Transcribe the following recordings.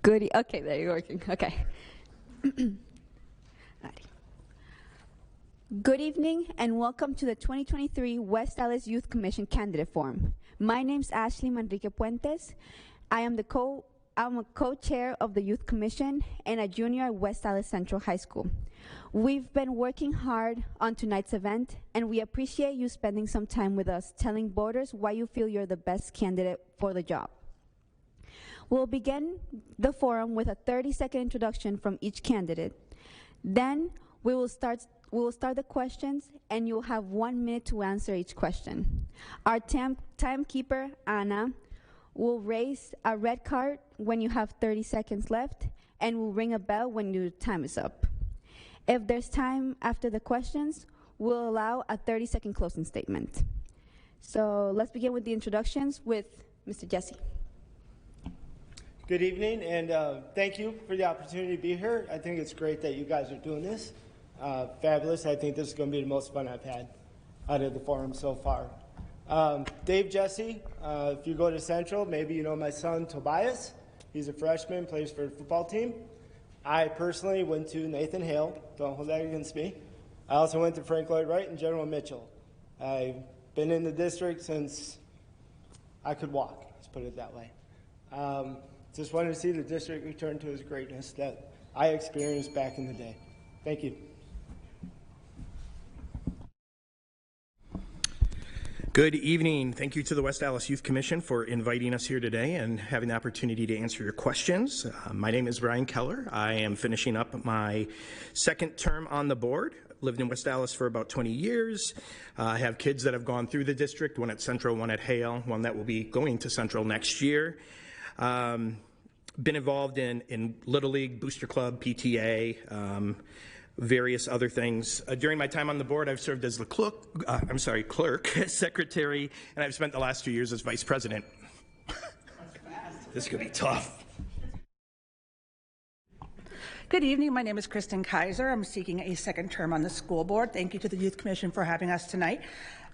Okay, there you're working. Okay. Alrighty. Good evening and welcome to the 2023 West Allis Youth Commission Candidate Forum. My name's Ashley Manrique Puentes. I'm a co-chair of the Youth Commission and a junior at West Allis Central High School. We've been working hard on tonight's event, and we appreciate you spending some time with us telling voters why you feel you're the best candidate for the job. We'll begin the forum with a 30-second introduction from each candidate. Then we will start the questions, and you'll have 1 minute to answer each question. Our timekeeper, Anna, will raise a red card when you have 30 seconds left, and will ring a bell when your time is up. If there's time after the questions, we'll allow a 30-second closing statement. So let's begin with the introductions with Mr. Jesse. Good evening, and thank you for the opportunity to be here. I think it's great that you guys are doing this. Fabulous. I think this is going to be the most fun I've had out of the forum so far. Dave Jesse, if you go to Central, maybe you know my son Tobias. He's a freshman, plays for the football team. I personally went to Nathan Hale. Don't hold that against me. I also went to Frank Lloyd Wright and General Mitchell. I've been in the district since I could walk, let's put it that way. Just wanted to see the district return to its greatness that I experienced back in the day. Thank you. Good evening. Thank you to the West Allis Youth Commission for inviting us here today and having the opportunity to answer your questions. My name is Brian Keller. I am finishing up my second term on the board. Lived in West Allis for about 20 years. I have kids that have gone through the district, one at Central, one at Hale, one that will be going to Central next year. Been involved in Little League, Booster Club, PTA, various other things. During my time on the board, I've served as the clerk, secretary, and I've spent the last 2 years as vice president. This could be tough. Good evening. My name is Kristen Kaiser. I'm seeking a second term on the school board. Thank you to the Youth Commission for having us tonight.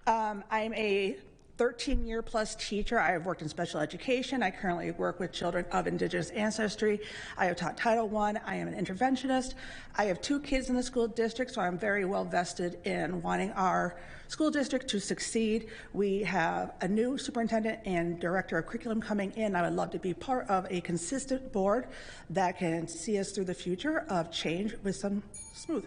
I'm a 13-year plus teacher. I have worked in special education. I currently work with children of Indigenous ancestry. I have taught Title I. I am an interventionist. I have 2 kids in the school district, so I'm very well vested in wanting our school district to succeed. We have a new superintendent and director of curriculum coming in. I would love to be part of a consistent board that can see us through the future of change with some smooth.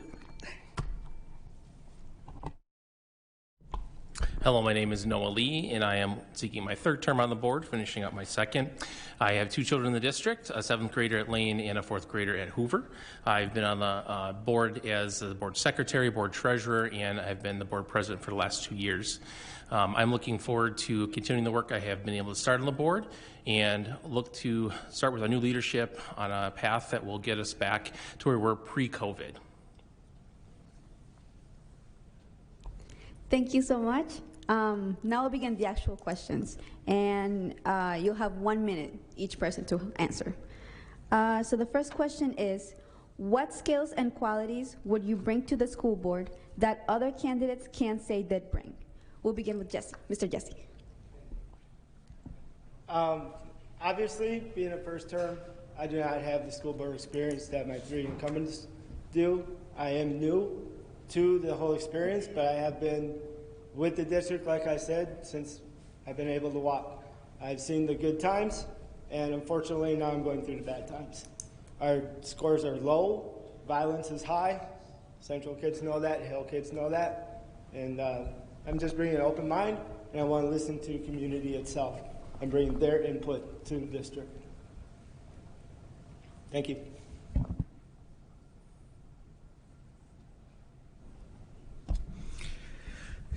Hello, my name is Noah Lee, and I am seeking my 3rd term on the board, finishing up my 2nd. I have 2 children in the district, a 7th grader at Lane and a 4th grader at Hoover. I've been on the board as the board secretary, board treasurer, and I've been the board president for the last 2 years. I'm looking forward to continuing the work I have been able to start on the board and look to start with our new leadership on a path that will get us back to where we were pre-COVID. Thank you so much. Now we'll begin the actual questions, and you'll have 1 minute each person to answer. So the first question is, what skills and qualities would you bring to the school board that other candidates can't say they'd bring? We'll begin with Jesse, Mr. Jesse. Obviously, being a first term, I do not have the school board experience that my 3 incumbents do. I am new to the whole experience, but I have been with the district, like I said, since I've been able to walk. I've seen the good times, and unfortunately now I'm going through the bad times. Our scores are low, violence is high. Central kids know that, Hale kids know that, and I'm just bringing an open mind, and I want to listen to the community itself and bring their input to the district. Thank you.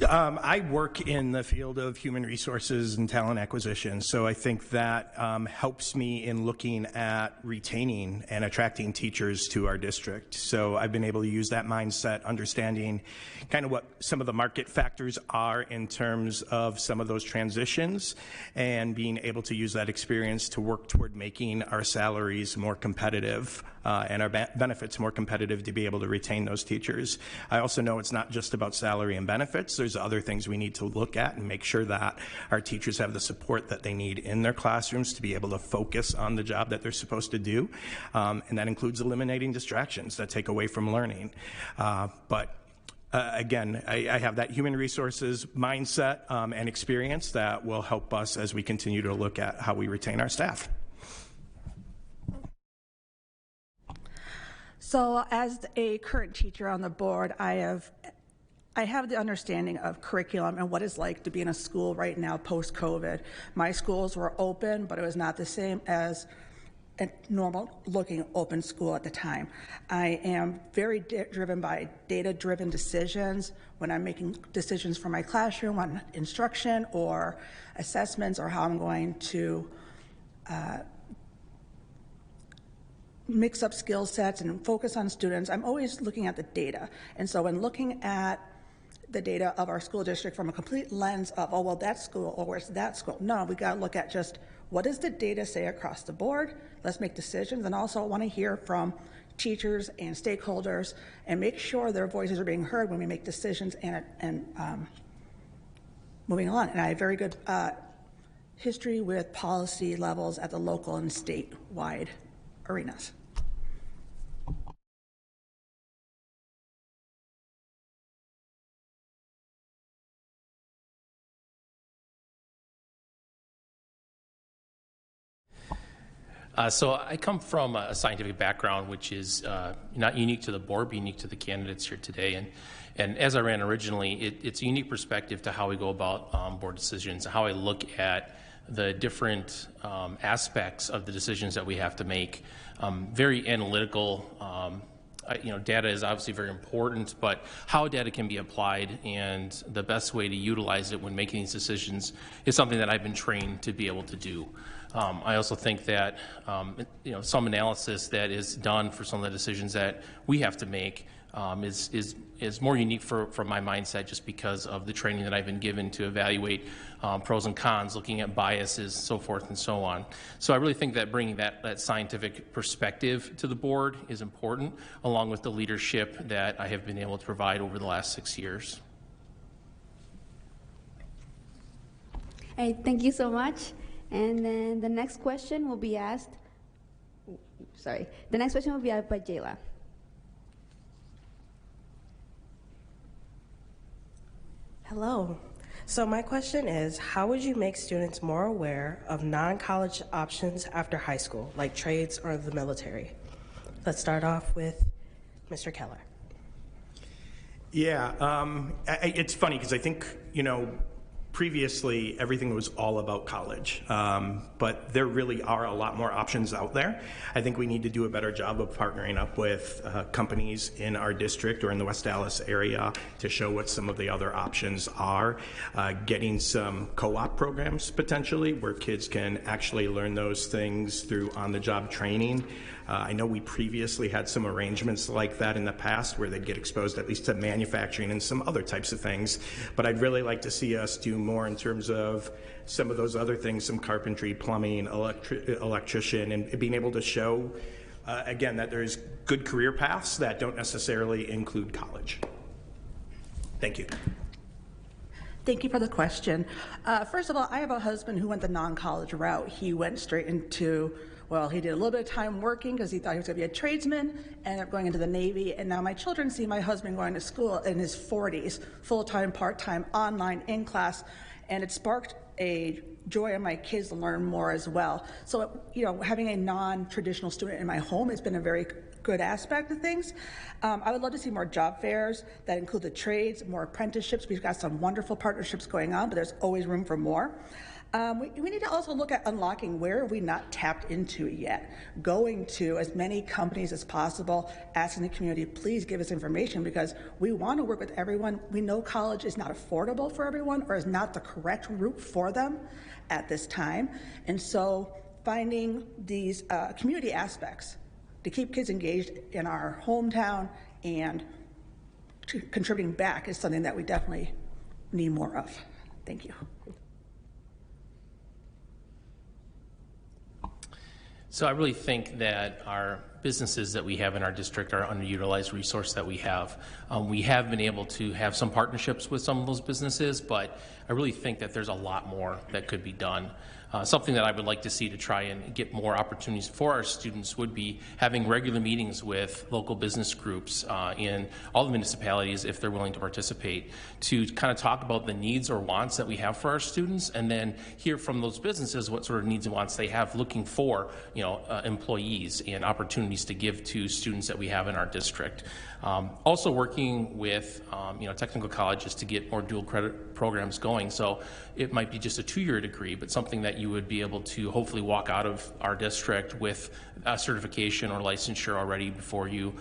I work in the field of human resources and talent acquisition, so I think that helps me in looking at retaining and attracting teachers to our district. So I've been able to use that mindset, understanding kind of what some of the market factors are in terms of some of those transitions, and being able to use that experience to work toward making our salaries more competitive and our benefits more competitive to be able to retain those teachers. I also know it's not just about salary and benefits. There's there's other things we need to look at and make sure that our teachers have the support that they need in their classrooms to be able to focus on the job that they're supposed to do. And that includes eliminating distractions that take away from learning. Again, I have that human resources mindset and experience that will help us as we continue to look at how we retain our staff. So as a current teacher on the board, I have the understanding of curriculum and what it's like to be in a school right now post-COVID. My schools were open, but it was not the same as a normal looking open school at the time. I am very driven by data-driven decisions when I'm making decisions for my classroom on instruction or assessments or how I'm going to mix up skill sets and focus on students. I'm always looking at the data. And so when looking at the data of our school district from a complete lens of, oh, well, that school, or where's that school? No, we got to look at just what does the data say across the board? Let's make decisions. And also I want to hear from teachers and stakeholders and make sure their voices are being heard when we make decisions and moving on. And I have very good history with policy levels at the local and statewide arenas. So I come from a scientific background, which is not unique to the board, but unique to the candidates here today. And as I ran originally, it's a unique perspective to how we go about board decisions, how I look at the different aspects of the decisions that we have to make. Very analytical. Data is obviously very important, but how data can be applied and the best way to utilize it when making these decisions is something that I've been trained to be able to do. I also think that some analysis that is done for some of the decisions that we have to make is more unique from my mindset, just because of the training that I've been given to evaluate pros and cons, looking at biases, so forth and so on. So I really think that bringing that scientific perspective to the board is important, along with the leadership that I have been able to provide over the last 6 years. Hey, thank you so much. And then the next question will be asked, the next question will be asked by Jayla. Hello. So my question is, how would you make students more aware of non-college options after high school, like trades or the military? Let's start off with Mr. Keller. Yeah, it's funny because I think, previously everything was all about college, but there really are a lot more options out there. I think we need to do a better job of partnering up with companies in our district or in the West Allis area to show what some of the other options are, getting some co-op programs potentially where kids can actually learn those things through on-the-job training. I know we previously had some arrangements like that in the past where they'd get exposed at least to manufacturing and some other types of things, but I'd really like to see us do more in terms of some of those other things, some carpentry, plumbing, electrician, and being able to show, again, that there's good career paths that don't necessarily include college. Thank you. Thank you for the question. First of all, I have a husband who went the non-college route. He went straight into, he did a little bit of time working because he thought he was going to be a tradesman, ended up going into the Navy, and now my children see my husband going to school in his 40s, full-time, part-time, online, in class, and it sparked a joy in my kids to learn more as well. So, having a non-traditional student in my home has been a very good aspect of things. I would love to see more job fairs that include the trades, more apprenticeships. We've got some wonderful partnerships going on, but there's always room for more. We need to also look at unlocking where have we not tapped into yet. Going to as many companies as possible, asking the community, please give us information because we want to work with everyone. We know college is not affordable for everyone or is not the correct route for them at this time. And so finding these community aspects to keep kids engaged in our hometown and contributing back is something that we definitely need more of. Thank you. So I really think that our businesses that we have in our district are an underutilized resource that we have. We have been able to have some partnerships with some of those businesses, but I really think that there's a lot more that could be done. Something that I would like to see to try and get more opportunities for our students would be having regular meetings with local business groups in all the municipalities, if they're willing to participate, to kind of talk about the needs or wants that we have for our students, and then hear from those businesses what sort of needs and wants they have looking for, employees and opportunities to give to students that we have in our district. Also working with technical colleges to get more dual credit programs going. So it might be just a 2-year degree, but something that you would be able to hopefully walk out of our district with a certification or licensure already before you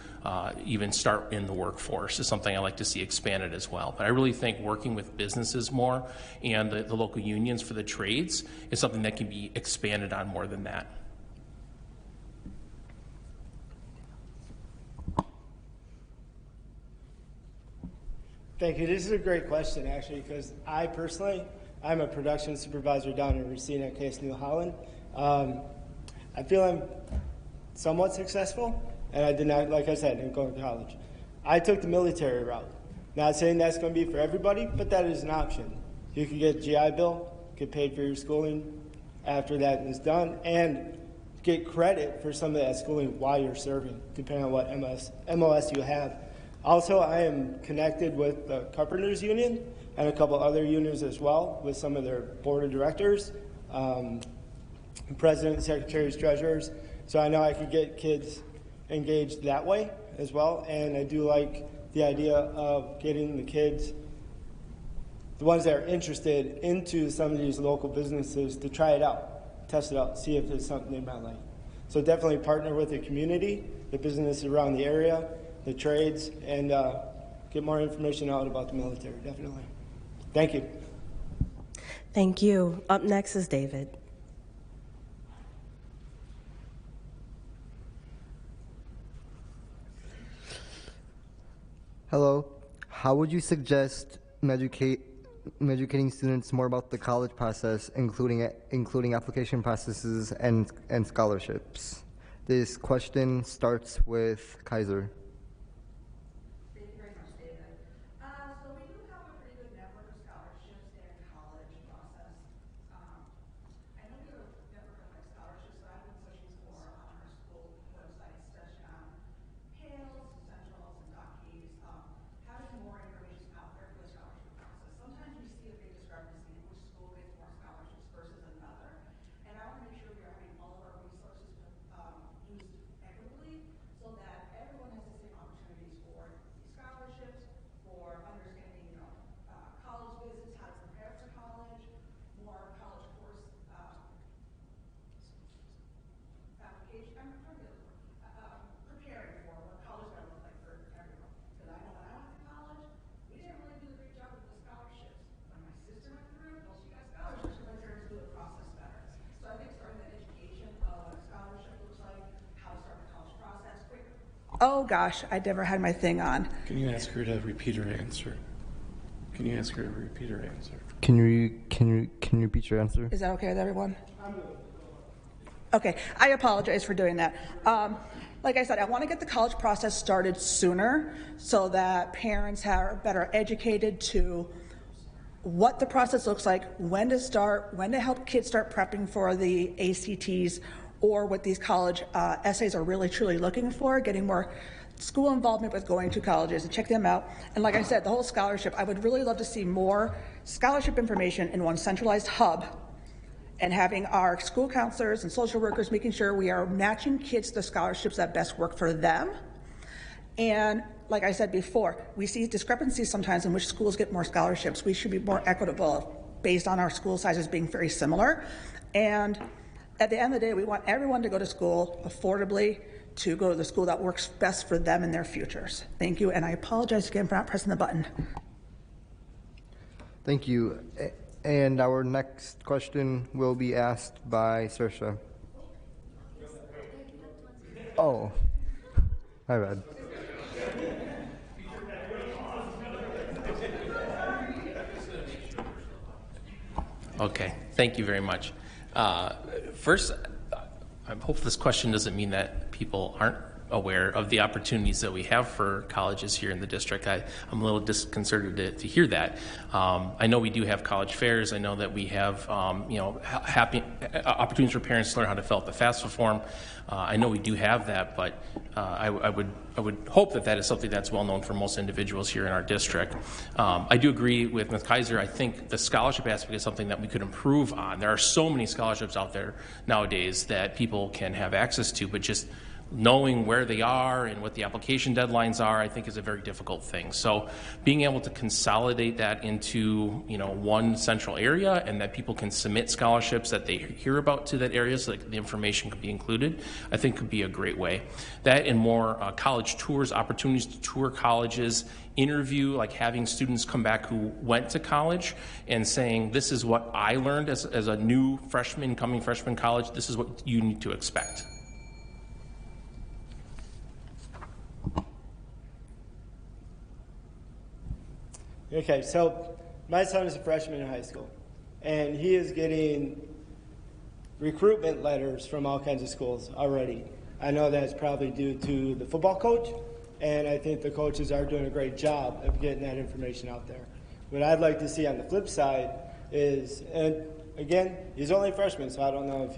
even start in the workforce is something I like to see expanded as well. But I really think working with businesses more and the local unions for the trades is something that can be expanded on more than that. Thank you. This is a great question, actually, because I'm a production supervisor down in Racine at Case New Holland. I feel I'm somewhat successful, and I did not, like I said, didn't go to college. I took the military route. Not saying that's going to be for everybody, but that is an option. You can get a GI Bill, get paid for your schooling after that is done, and get credit for some of that schooling while you're serving, depending on what MOS you have. Also, I am connected with the Carpenters Union and a couple other unions as well, with some of their board of directors, president, secretaries, treasurers. So I know I could get kids engaged that way as well. And I do like the idea of getting the kids, the ones that are interested, into some of these local businesses to try it out, test it out, see if it's something they might like. So definitely partner with the community, the businesses around the area, the trades, and get more information out about the military, definitely. Thank you. Thank you. Up next is David. Hello. How would you suggest educating students more about the college process, including application processes and scholarships? This question starts with Kaiser. Oh gosh, I never had my thing on. Can you ask her to repeat her answer? Can you repeat your answer? Is that okay with everyone? Okay, I apologize for doing that. Like I said, I want to get the college process started sooner so that parents are better educated to what the process looks like, when to start, when to help kids start prepping for the ACTs, or what these college essays are really truly looking for, getting more school involvement with going to colleges and check them out. And like I said, the whole scholarship, I would really love to see more scholarship information in one centralized hub, and having our school counselors and social workers making sure we are matching kids to the scholarships that best work for them. And like I said before, we see discrepancies sometimes in which schools get more scholarships. We should be more equitable based on our school sizes being very similar. And at the end of the day, we want everyone to go to school affordably, to go to the school that works best for them and their futures. Thank you, and I apologize again for not pressing the button. Thank you. And our next question will be asked by Saoirse. Oh, my bad. Okay, thank you very much. First, I hope this question doesn't mean that people aren't aware of the opportunities that we have for colleges here in the district. I'm a little disconcerted to hear that. I know we do have college fairs. I know that we have happy opportunities for parents to learn how to fill out the FAFSA form. I know we do have that, but I would hope that that is something that's well known for most individuals here in our district. I do agree with Ms. Kaiser. I think the scholarship aspect is something that we could improve on. There are so many scholarships out there nowadays that people can have access to, but just knowing where they are and what the application deadlines are, I think is a very difficult thing. So being able to consolidate that into one central area, and that people can submit scholarships that they hear about to that area so that the information could be included, I think could be a great way. That and more college tours, opportunities to tour colleges, interview, like having students come back who went to college and saying, this is what I learned as a new freshman, coming freshman college, this is what you need to expect. Okay, so my son is a freshman in high school, and he is getting recruitment letters from all kinds of schools already. I know that's probably due to the football coach, and I think the coaches are doing a great job of getting that information out there. What I'd like to see on the flip side is, and again, he's only a freshman, so I don't know if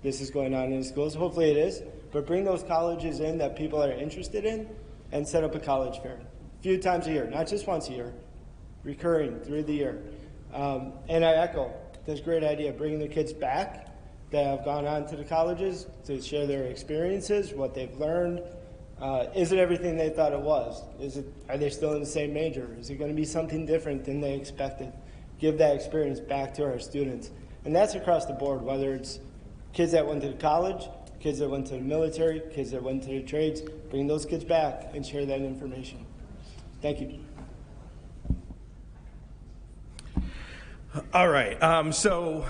this is going on in his schools. Hopefully it is, but bring those colleges in that people are interested in and set up a college fair. A few times a year, not just once a year, recurring through the year. And I echo this great idea, bringing the kids back that have gone on to the colleges to share their experiences, what they've learned. Is it everything they thought it was? Are they still in the same major? Is it going to be something different than they expected? Give that experience back to our students. And that's across the board, whether it's kids that went to college, kids that went to the military, kids that went to the trades. Bring those kids back and share that information. Thank you. All right. So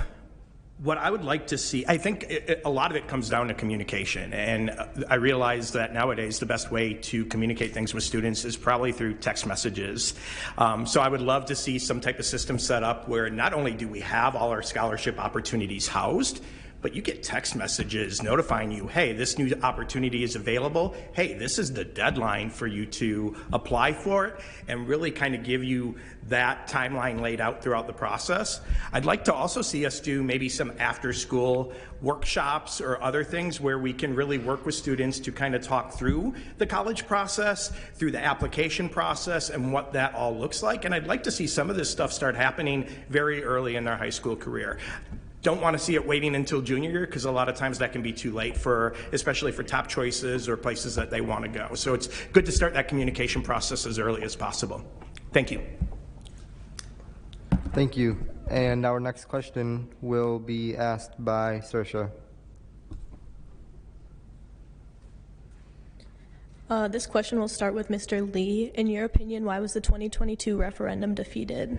what I would like to see, I think a lot of it comes down to communication. And I realize that nowadays the best way to communicate things with students is probably through text messages. So I would love to see some type of system set up where not only do we have all our scholarship opportunities housed, but you get text messages notifying you, hey, this new opportunity is available. Hey, this is the deadline for you to apply for it, and really kind of give you that timeline laid out throughout the process. I'd like to also see us do maybe some after-school workshops or other things where we can really work with students to kind of talk through the college process, through the application process, and what that all looks like. And I'd like to see some of this stuff start happening very early in their high school career. Don't want to see it waiting until junior year, because a lot of times that can be too late especially for top choices or places that they want to go. So it's good to start that communication process as early as possible. Thank you. Thank you. And our next question will be asked by Saoirse. This question will start with Mr. Lee. In your opinion, why was the 2022 referendum defeated?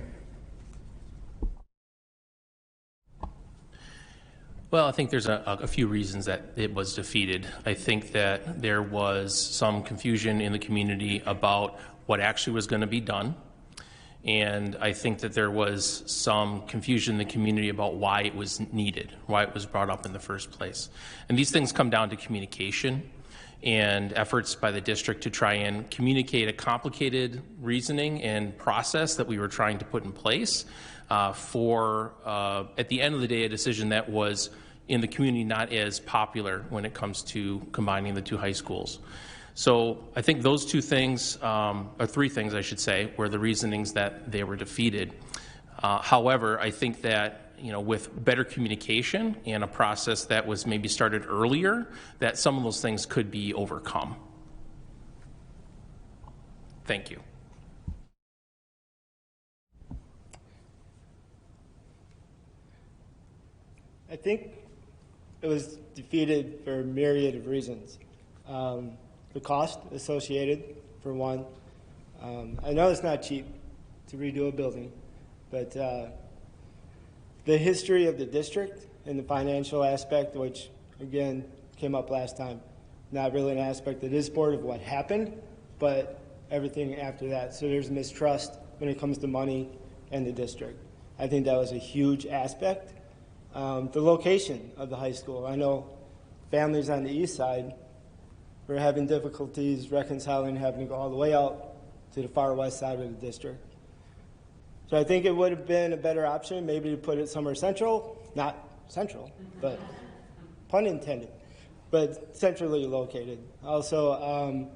Well, I think there's a few reasons that it was defeated. I think that there was some confusion in the community about what actually was going to be done. And I think that there was some confusion in the community about why it was needed, why it was brought up in the first place. And these things come down to communication and efforts by the district to try and communicate a complicated reasoning and process that we were trying to put in place for, at the end of the day, a decision that was in the community not as popular when it comes to combining the two high schools. So I think those two things, or three things I should say, were the reasonings that they were defeated. However, I think that with better communication and a process that was maybe started earlier, that some of those things could be overcome. Thank you. I think it was defeated for a myriad of reasons. The cost associated, for one. I know it's not cheap to redo a building, but the history of the district and the financial aspect, which again came up last time, not really an aspect of this board of what happened, but everything after that. So there's mistrust when it comes to money and the district. I think that was a huge aspect. The location of the high school. I know families on the east side we're having difficulties reconciling having to go all the way out to the far west side of the district. So I think it would have been a better option maybe to put it somewhere central, not central, but pun intended, but centrally located. Also,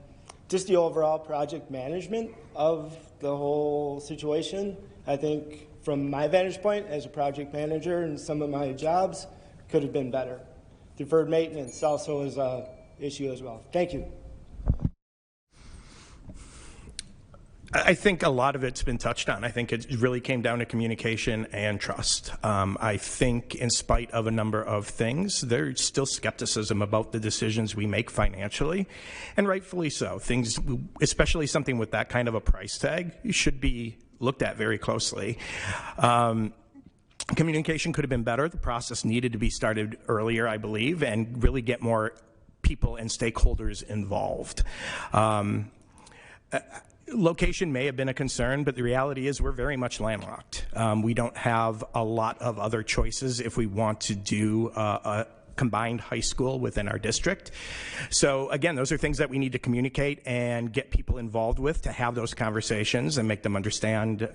just the overall project management of the whole situation, I think from my vantage point as a project manager and some of my jobs, could have been better. Deferred maintenance also is an issue as well. Thank you. I think a lot of it's been touched on. I think it really came down to communication and trust. I think in spite of a number of things, there's still skepticism about the decisions we make financially, and rightfully so. Things, especially something with that kind of a price tag, should be looked at very closely. Communication could have been better. The process needed to be started earlier, I believe, and really get more people and stakeholders involved. Location may have been a concern, but the reality is we're very much landlocked. We don't have a lot of other choices if we want to do a combined high school within our district. So again, those are things that we need to communicate and get people involved with, to have those conversations and make them understand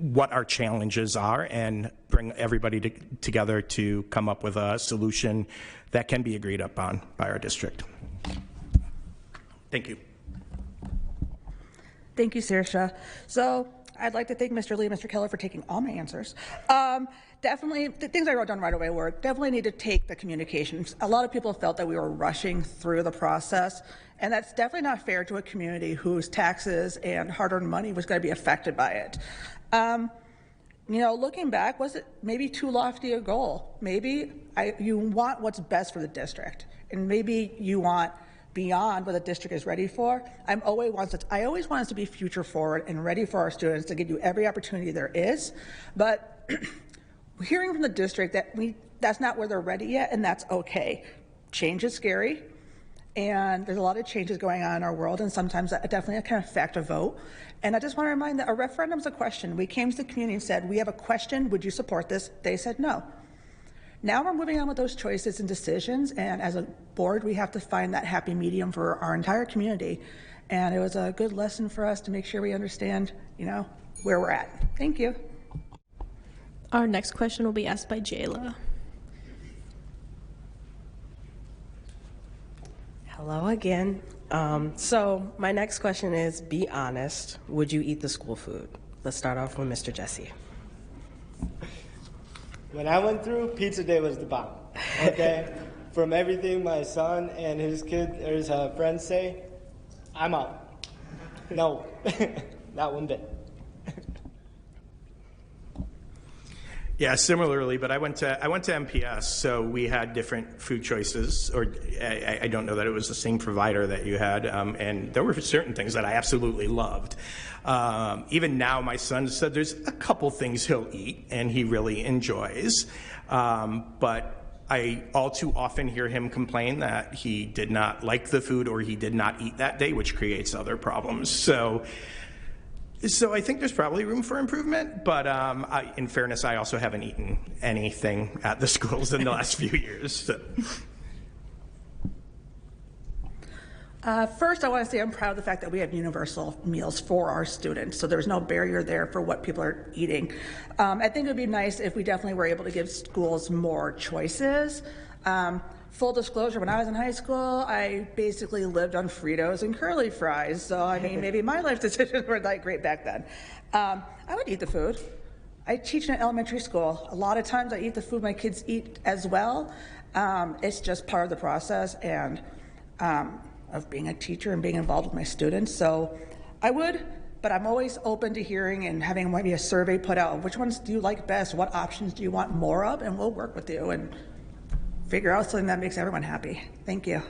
what our challenges are and bring everybody together to come up with a solution that can be agreed upon by our district. Thank you. Thank you, Saoirse. So I'd like to thank Mr. Lee and Mr. Keller for taking all my answers. Definitely, the things I wrote down right away were definitely need to take the communications. A lot of people felt that we were rushing through the process, and that's definitely not fair to a community whose taxes and hard-earned money was going to be affected by it. You know, looking back, was it maybe too lofty a goal? Maybe you want what's best for the district, and maybe you want beyond what the district is ready for. I always want us to be future forward and ready for our students, to give you every opportunity there is. But hearing from the district that that's not where they're ready yet, and that's okay. Change is scary, and there's a lot of changes going on in our world, and sometimes that definitely can affect a vote. And I just want to remind that a referendum is a question. We came to the community and said, we have a question, would you support this? They said no. Now we're moving on with those choices and decisions, and as a board, we have to find that happy medium for our entire community. And it was a good lesson for us to make sure we understand, you know, where we're at. Thank you. Our next question will be asked by Jayla. Hello again. So my next question is, be honest, would you eat the school food? Let's start off with Mr. Jesse. When I went through, pizza day was the bomb, okay? From everything my son and his friends say, I'm out. No, not one bit. Yeah, similarly, but I went to MPS, so we had different food choices, or I don't know that it was the same provider that you had, and there were certain things that I absolutely loved. Even now, my son said there's a couple things he'll eat and he really enjoys, but I all too often hear him complain that he did not like the food or he did not eat that day, which creates other problems. So I think there's probably room for improvement, but in fairness, I also haven't eaten anything at the schools in the last few years. So. First, I want to say I'm proud of the fact that we have universal meals for our students, so there's no barrier there for what people are eating. I think it would be nice if we definitely were able to give schools more choices. Full disclosure, when I was in high school, I basically lived on Fritos and curly fries, so I mean, maybe my life decisions were not great back then. I would eat the food. I teach in an elementary school. A lot of times I eat the food my kids eat as well. It's just part of the process and of being a teacher and being involved with my students. So I would, but I'm always open to hearing and having maybe a survey put out. Which ones do you like best? What options do you want more of? And we'll work with you and figure out something that makes everyone happy. Thank you.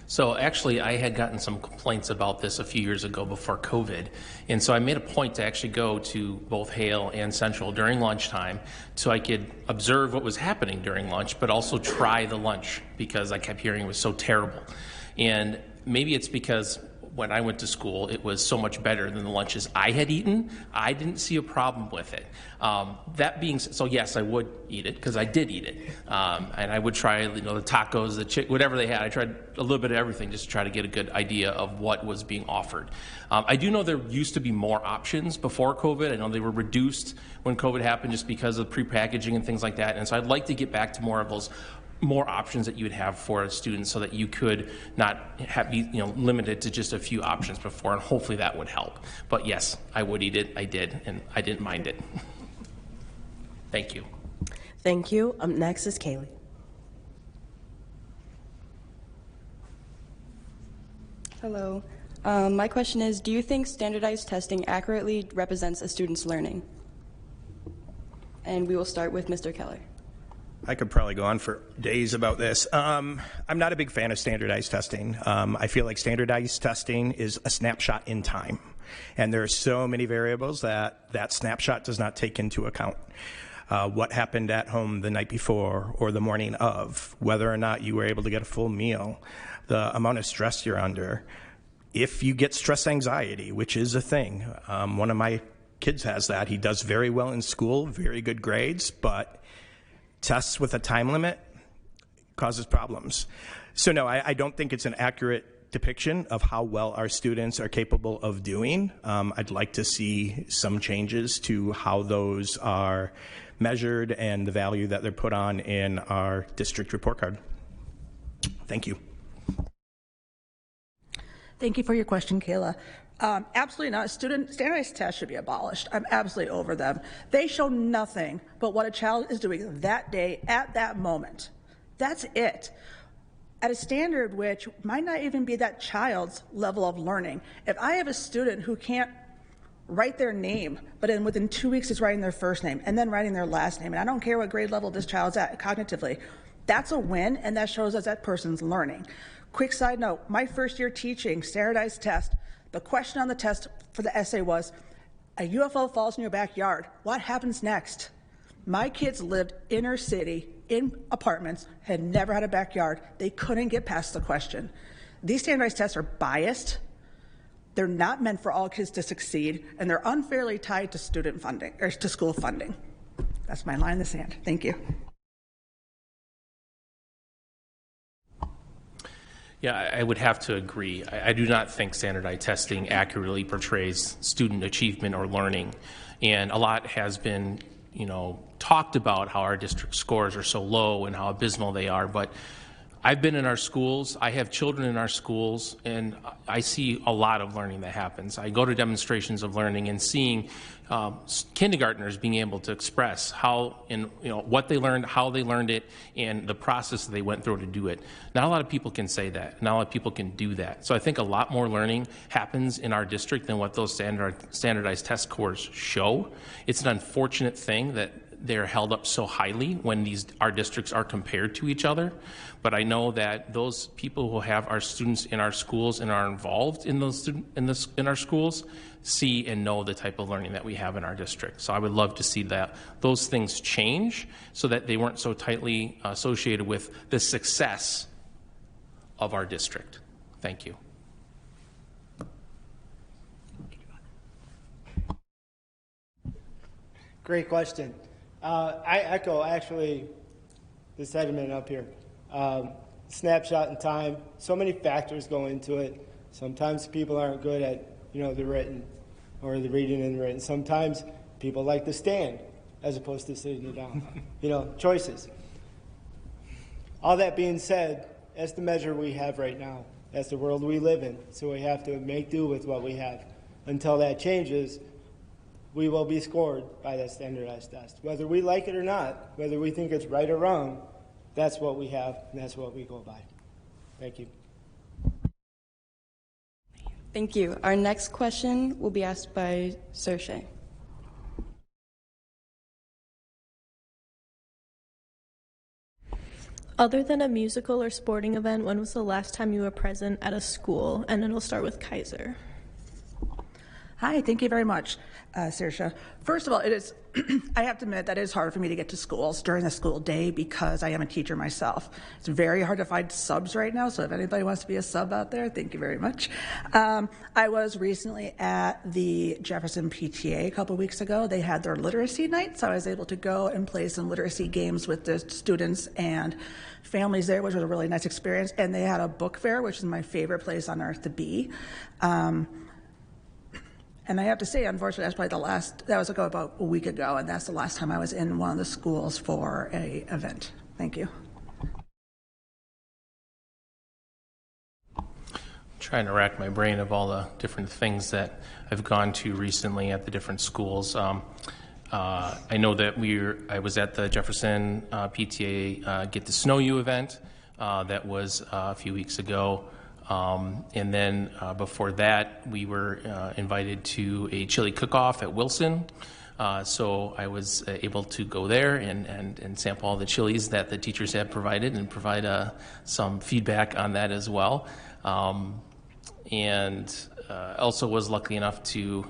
So actually, I had gotten some complaints about this a few years ago before COVID. And so I made a point to actually go to both Hale and Central during lunchtime so I could observe what was happening during lunch, but also try the lunch because I kept hearing it was so terrible. And maybe it's because when I went to school, it was so much better than the lunches I had eaten. I didn't see a problem with it. That being so, yes, I would eat it because I did eat it, and I would try, the tacos, the whatever they had. I tried a little bit of everything just to try to get a good idea of what was being offered. I do know there used to be more options before COVID. I know they were reduced when COVID happened just because of prepackaging and things like that. And so I'd like to get back to more of those options that you would have for students so that you could not be limited to just a few options before, and hopefully that would help. But yes, I would eat it. I did, and I didn't mind it. Thank you. Thank you. Next is Kaylee. Hello. My question is, do you think standardized testing accurately represents a student's learning? And we will start with Mr. Keller. I could probably go on for days about this. I'm not a big fan of standardized testing. I feel like standardized testing is a snapshot in time. And there are so many variables that snapshot does not take into account. What happened at home the night before or the morning of, whether or not you were able to get a full meal, the amount of stress you're under. If you get stress anxiety, which is a thing, one of my kids has that. He does very well in school, very good grades, but tests with a time limit causes problems. So no, I don't think it's an accurate depiction of how well our students are capable of doing. I'd like to see some changes to how those are measured and the value that they're put on in our district report card. Thank you. Thank you for your question, Kayla. Absolutely not. Standardized tests should be abolished. I'm absolutely over them. They show nothing but what a child is doing that day at that moment. That's it. At a standard which might not even be that child's level of learning. If I have a student who can't write their name, but then within 2 weeks is writing their first name and then writing their last name, and I don't care what grade level this child's at cognitively, that's a win, and that shows us that person's learning. Quick side note, my first year teaching standardized test, the question on the test for the essay was, a UFO falls in your backyard, what happens next? My kids lived inner city, in apartments, had never had a backyard. They couldn't get past the question. These standardized tests are biased. They're not meant for all kids to succeed, and they're unfairly tied to student funding, or to school funding. That's my line in the sand. Thank you. Yeah, I would have to agree. I do not think standardized testing accurately portrays student achievement or learning. And a lot has been, talked about how our district scores are so low and how abysmal they are. But I've been in our schools, I have children in our schools, and I see a lot of learning that happens. I go to demonstrations of learning and seeing kindergartners being able to express how, what they learned, how they learned it, and the process they went through to do it. Not a lot of people can say that. Not a lot of people can do that. So I think a lot more learning happens in our district than what those standardized test scores show. It's an unfortunate thing that they're held up so highly when our districts are compared to each other. But I know that those people who have our students in our schools and are involved in in our schools see and know the type of learning that we have in our district. So I would love to see that those things change so that they weren't so tightly associated with the success of our district. Thank you. Great question. I echo actually the sentiment up here. Snapshot in time. So many factors go into it. Sometimes people aren't good at the written or the reading and the written. Sometimes people like to stand as opposed to sitting it down. Choices. All that being said, that's the measure we have right now. That's the world we live in. So we have to make do with what we have. Until that changes, we will be scored by that standardized test. Whether we like it or not, whether we think it's right or wrong, that's what we have, and that's what we go by. Thank you. Thank you. Our next question will be asked by Saoirse. Other than a musical or sporting event, when was the last time you were present at a school? And then we'll start with Kaiser. Hi, thank you very much, Saoirse. First of all, it is, I have to admit that it is hard for me to get to schools during the school day because I am a teacher myself. It's very hard to find subs right now, so if anybody wants to be a sub out there, thank you very much. I was recently at the Jefferson PTA a couple weeks ago. They had their literacy night, so I was able to go and play some literacy games with the students and families there, which was a really nice experience. And they had a book fair, which is my favorite place on earth to be. And I have to say, unfortunately, that's probably that was about a week ago, and that's the last time I was in one of the schools for an event. Thank you. Trying to rack my brain of all the different things that I've gone to recently at the different schools. I know that I was at the Jefferson PTA Get to Know You event that was a few weeks ago. And then before that, we were invited to a chili cook-off at Wilson. So I was able to go there and sample all the chilies that the teachers had provided and provide some feedback on that as well. And also was lucky enough to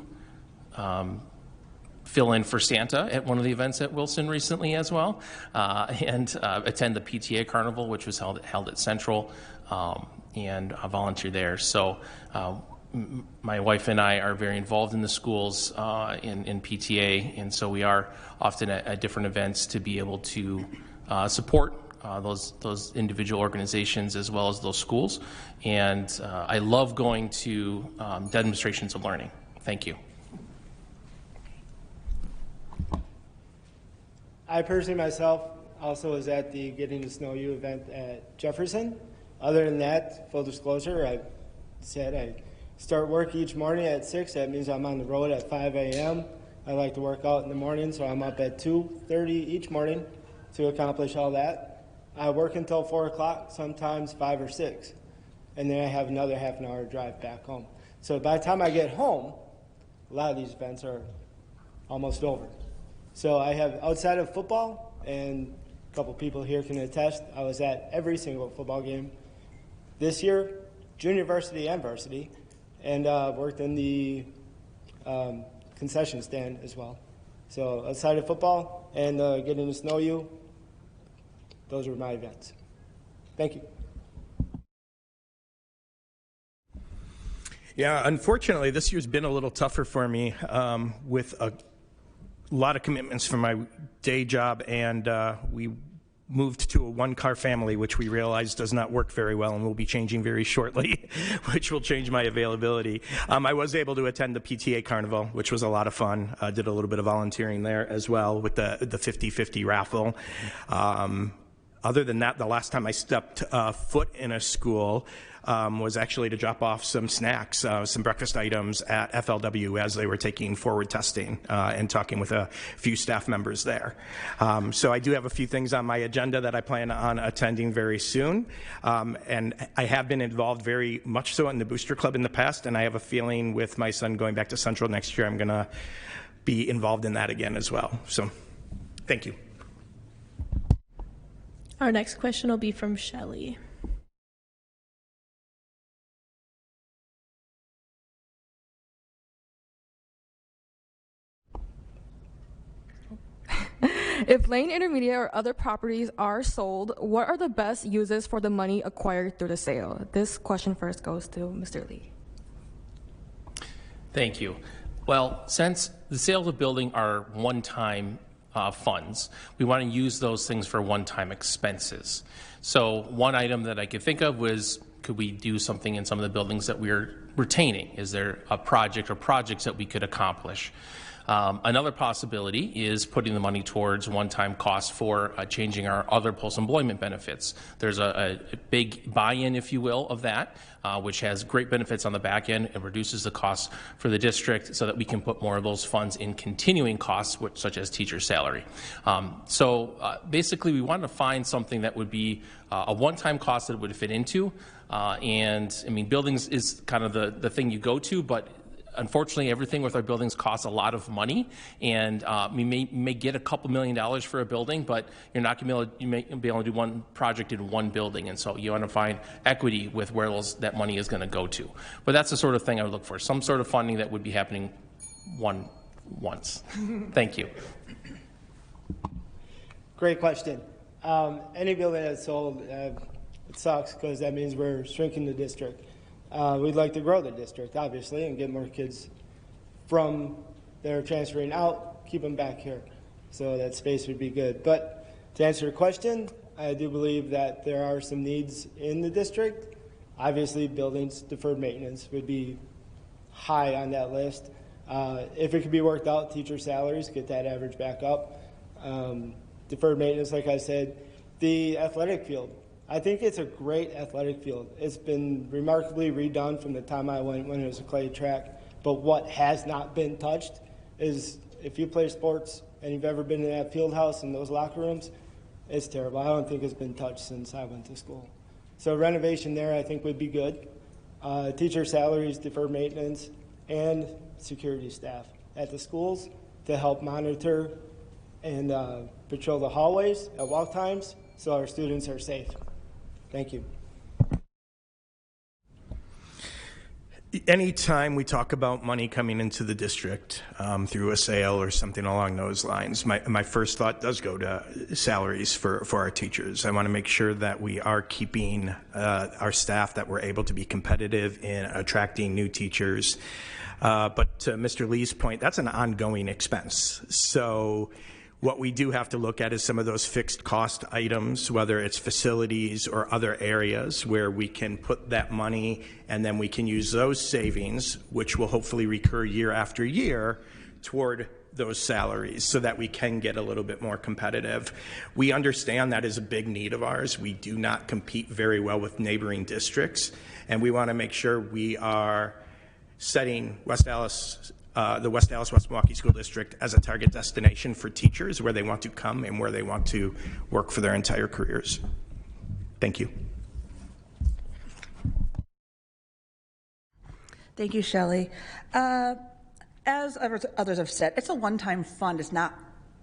fill in for Santa at one of the events at Wilson recently as well, and attend the PTA Carnival, which was held at Central. And volunteer there. So my wife and I are very involved in the schools in PTA, and so we are often at different events to be able to support those individual organizations as well as those schools. And I love going to demonstrations of learning. Thank you. I personally myself also was at the Getting to Know You event at Jefferson. Other than that, full disclosure, I said I start work each morning at 6. That means I'm on the road at 5 a.m. I like to work out in the morning, so I'm up at 2:30 each morning to accomplish all that. I work until 4 o'clock, sometimes 5 or 6, and then I have another half an hour drive back home. So by the time I get home, a lot of these events are almost over. So I have, outside of football, and a couple people here can attest, I was at every single football game this year, junior varsity and varsity, and worked in the concession stand as well. So outside of football and Getting to Know You, those were my events. Thank you. Yeah, unfortunately, this year's been a little tougher for me with a lot of commitments for my day job, and we moved to a one-car family, which we realized does not work very well and will be changing very shortly, which will change my availability. I was able to attend the PTA Carnival, which was a lot of fun. Did a little bit of volunteering there as well with the 50-50 raffle. Other than that, the last time I stepped foot in a school was actually to drop off some snacks, some breakfast items at FLW as they were taking forward testing and talking with a few staff members there. So I do have a few things on my agenda that I plan on attending very soon. And I have been involved very much so in the Booster Club in the past, and I have a feeling with my son going back to Central next year, I'm going to be involved in that again as well. So thank you. Our next question will be from Shelley. If Lane Intermediate or other properties are sold, what are the best uses for the money acquired through the sale? This question first goes to Mr. Lee. Thank you. Well, since the sale of the building are one-time funds, we want to use those things for one-time expenses. So one item that I could think of was, could we do something in some of the buildings that we're retaining? Is there a project or projects that we could accomplish? Another possibility is putting the money towards one-time costs for changing our other post-employment benefits. There's a big buy-in, if you will, of that, which has great benefits on the back end and reduces the costs for the district so that we can put more of those funds in continuing costs, such as teacher salary. So basically, we wanted to find something that would be a one-time cost that it would fit into. And I mean, buildings is kind of the thing you go to, but unfortunately, everything with our buildings costs a lot of money, and we may get a couple $1 million for a building, but you're not going to be able to do one project in one building, and so you want to find equity with where that money is going to go to. But that's the sort of thing I would look for, some sort of funding that would be happening once. Thank you. Great question. Any building that's sold, it sucks because that means we're shrinking the district. We'd like to grow the district, obviously, and get more kids from there transferring out, keep them back here. So that space would be good. But to answer your question, I do believe that there are some needs in the district. Obviously, buildings, deferred maintenance would be high on that list. If it could be worked out, teacher salaries, get that average back up. Deferred maintenance, like I said. The athletic field. I think it's a great athletic field. It's been remarkably redone from the time I went when it was a clay track. But what has not been touched is if you play sports and you've ever been in that field house and those locker rooms, it's terrible. I don't think it's been touched since I went to school. So renovation there I think would be good. Teacher salaries, deferred maintenance, and security staff at the schools to help monitor and patrol the hallways at walk times so our students are safe. Thank you. Anytime we talk about money coming into the district through a sale or something along those lines, my first thought does go to salaries for our teachers. I want to make sure that we are keeping our staff, that we're able to be competitive in attracting new teachers. But to Mr. Lee's point, that's an ongoing expense. So what we do have to look at is some of those fixed cost items, whether it's facilities or other areas where we can put that money and then we can use those savings, which will hopefully recur year after year, toward those salaries so that we can get a little bit more competitive. We understand that is a big need of ours. We do not compete very well with neighboring districts, and we want to make sure we are setting West Allis, the West Allis West Milwaukee School District as a target destination for teachers where they want to come and where they want to work for their entire careers. Thank you. Thank you, Shelley. As others have said, it's a one-time fund. It's not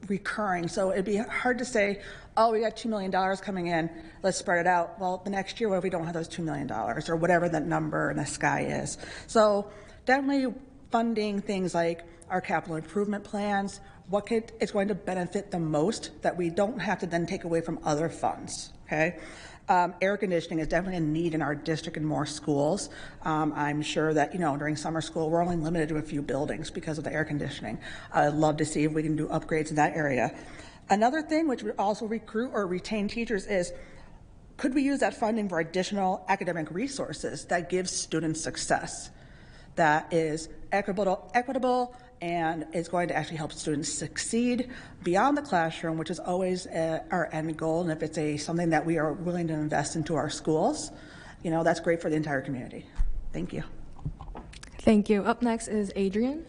recurring. So it'd be hard to say, oh, we got $2 million coming in, let's spread it out. Well, the next year, what if we don't have those $2 million or whatever that number in the sky is? So definitely funding things like our capital improvement plans, it's going to benefit the most that we don't have to then take away from other funds, okay? Air conditioning is definitely a need in our district and more schools. I'm sure that, during summer school, we're only limited to a few buildings because of the air conditioning. I'd love to see if we can do upgrades in that area. Another thing which would also recruit or retain teachers is, could we use that funding for additional academic resources that gives students success, that is equitable and is going to actually help students succeed beyond the classroom, which is always our end goal. And if it's something that we are willing to invest into our schools, that's great for the entire community. Thank you. Thank you. Up next is Adrian.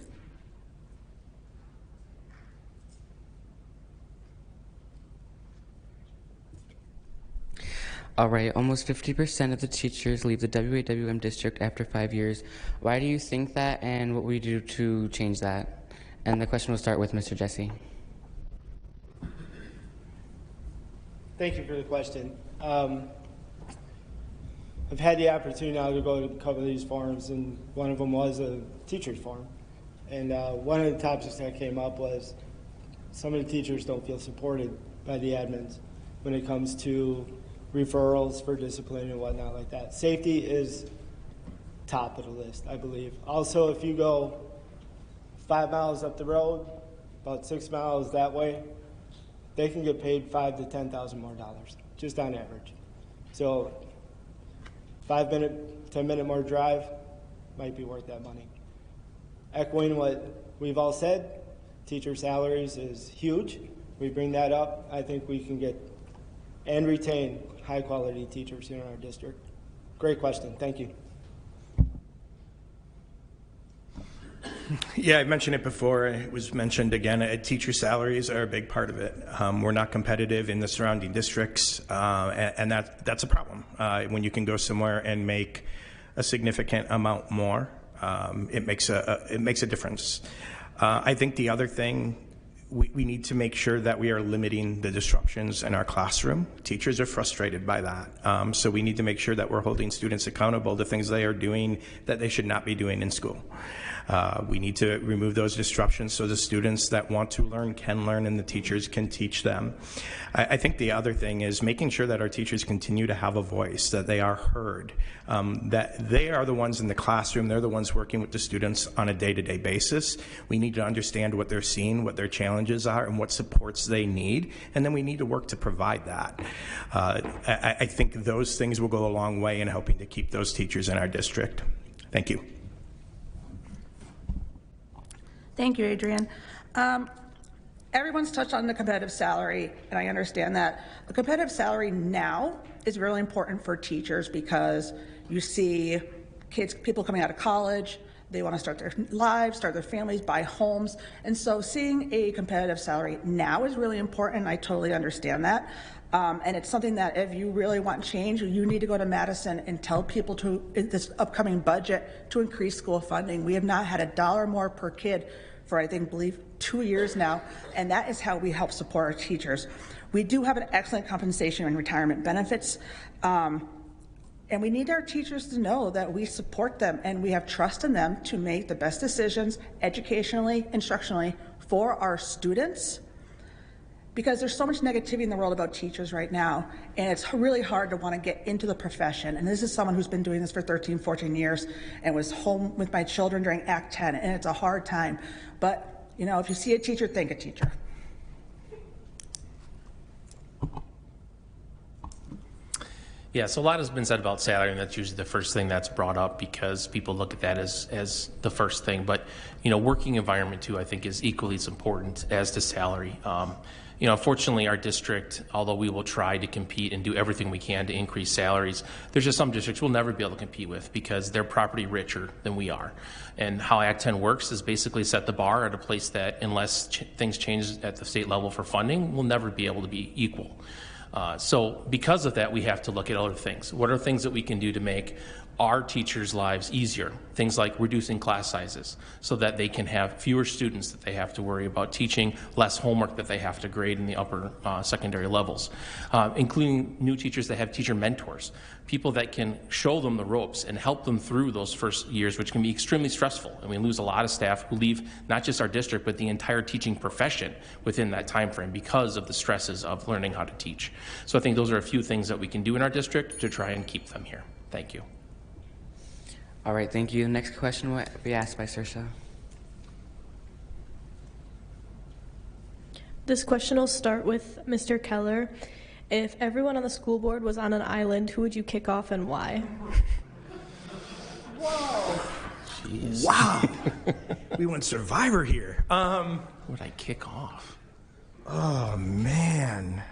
All right, almost 50% of the teachers leave the WAWM district after 5 years. Why do you think that, and what will you do to change that? And the question will start with Mr. Jesse. Thank you for the question. I've had the opportunity now to go to a couple of these forums, and one of them was a teacher's forum. And one of the topics that came up was some of the teachers don't feel supported by the admins when it comes to referrals for discipline and whatnot like that. Safety is top of the list, I believe. Also, if you go 5 miles up the road, about 6 miles that way, they can get paid $5,000 to $10,000 more, just on average. So 5-minute, 10-minute more drive might be worth that money. Echoing what we've all said, teacher salaries is huge. We bring that up, I think we can get and retain high-quality teachers here in our district. Great question. Thank you. Yeah, I mentioned it before. It was mentioned again. Teacher salaries are a big part of it. We're not competitive in the surrounding districts, and that's a problem when you can go somewhere and make a significant amount more. it makes a difference. I think the other thing, we need to make sure that we are limiting the disruptions in our classroom. Teachers are frustrated by that. So we need to make sure that we're holding students accountable to things they are doing that they should not be doing in school. We need to remove those disruptions so the students that want to learn can learn and the teachers can teach them. I think the other thing is making sure that our teachers continue to have a voice, that they are heard, that they are the ones in the classroom, they're the ones working with the students on a day-to-day basis. We need to understand what they're seeing, what their challenges are, and what supports they need, and then we need to work to provide that. I think those things will go a long way in helping to keep those teachers in our district. Thank you. Thank you, Adrian. Everyone's touched on the competitive salary, and I understand that. The competitive salary now is really important for teachers because you see people coming out of college, they want to start their lives, start their families, buy homes, and so seeing a competitive salary now is really important. I totally understand that. And it's something that if you really want change, you need to go to Madison and tell people to, in this upcoming budget, to increase school funding. We have not had $1 more per kid for, I believe 2 years now, and that is how we help support our teachers. We do have an excellent compensation and retirement benefits, and we need our teachers to know that we support them and we have trust in them to make the best decisions educationally, instructionally for our students, because there's so much negativity in the world about teachers right now, and it's really hard to want to get into the profession. And this is someone who's been doing this for 13, 14 years and was home with my children during Act 10, and it's a hard time. But, you know, if you see a teacher, thank a teacher. Yeah, so a lot has been said about salary, and that's usually the first thing that's brought up because people look at that as the first thing. But, you know, working environment too, I think, is equally as important as the salary. You know, fortunately, our district, although we will try to compete and do everything we can to increase salaries, there's just some districts we'll never be able to compete with because they're property richer than we are. And how Act 10 works is basically set the bar at a place that, unless things change at the state level for funding, we'll never be able to be equal. So because of that, we have to look at other things. What are things that we can do to make our teachers' lives easier? Things like reducing class sizes so that they can have fewer students that they have to worry about teaching, less homework that they have to grade in the upper secondary levels, including new teachers that have teacher mentors, people that can show them the ropes and help them through those first years, which can be extremely stressful. And we lose a lot of staff who leave not just our district, but the entire teaching profession within that time frame because of the stresses of learning how to teach. So I think those are a few things that we can do in our district to try and keep them here. Thank you. All right, thank you. Next question will be asked by Saoirse. This question will start with Mr. Keller. If everyone on the school board was on an island, who would you kick off and why? Whoa! Jeez. Wow! We went Survivor here. Who would I kick off? Oh, man.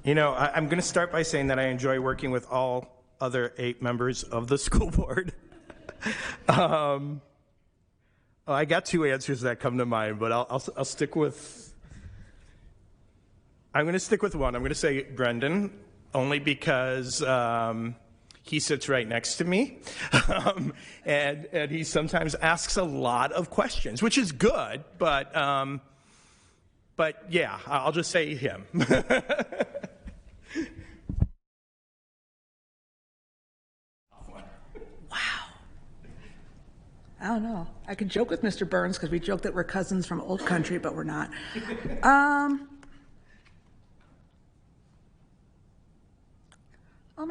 You know, I'm going to start by saying that I enjoy working with all other 8 members of the school board. I got 2 answers that come to mind, but I'll stick with. I'm going to stick with one. I'm going to say Brendan, only because he sits right next to me, and he sometimes asks a lot of questions, which is good. But yeah, I'll just say him. I don't know. I could joke with Mr. Burns because we joke that we're cousins from old country, but we're not.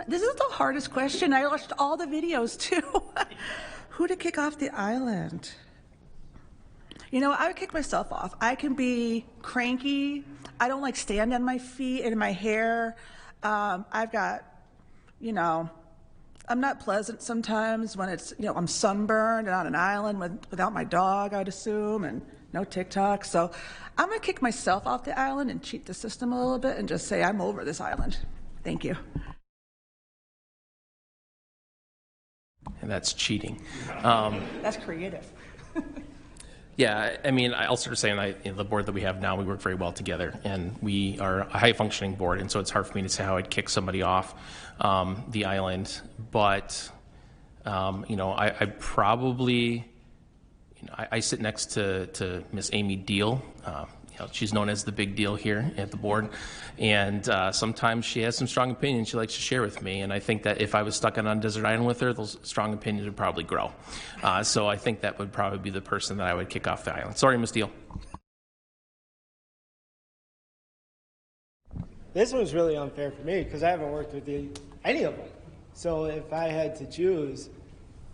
This is the hardest question. I watched all the videos too. Who to kick off the island? You know, I would kick myself off. I can be cranky. I don't like stand on my feet and my hair. I've got, you know, I'm not pleasant sometimes when it's, you know, I'm sunburned and on an island without my dog, I'd assume, and no TikTok. So I'm going to kick myself off the island and cheat the system a little bit and just say I'm over this island. Thank you. And that's cheating. That's creative. Yeah, I mean, I'll start saying the board that we have now, we work very well together, and we are a high-functioning board, and so it's hard for me to say how I'd kick somebody off the island. But I probably, I sit next to Miss Amy Deal. She's known as the big deal here at the board, and sometimes she has some strong opinions she likes to share with me, and I think that if I was stuck on a desert island with her, those strong opinions would probably grow. So I think that would probably be the person that I would kick off the island. Sorry, Ms. Deal. This one's really unfair for me because I haven't worked with any of them. So if I had to choose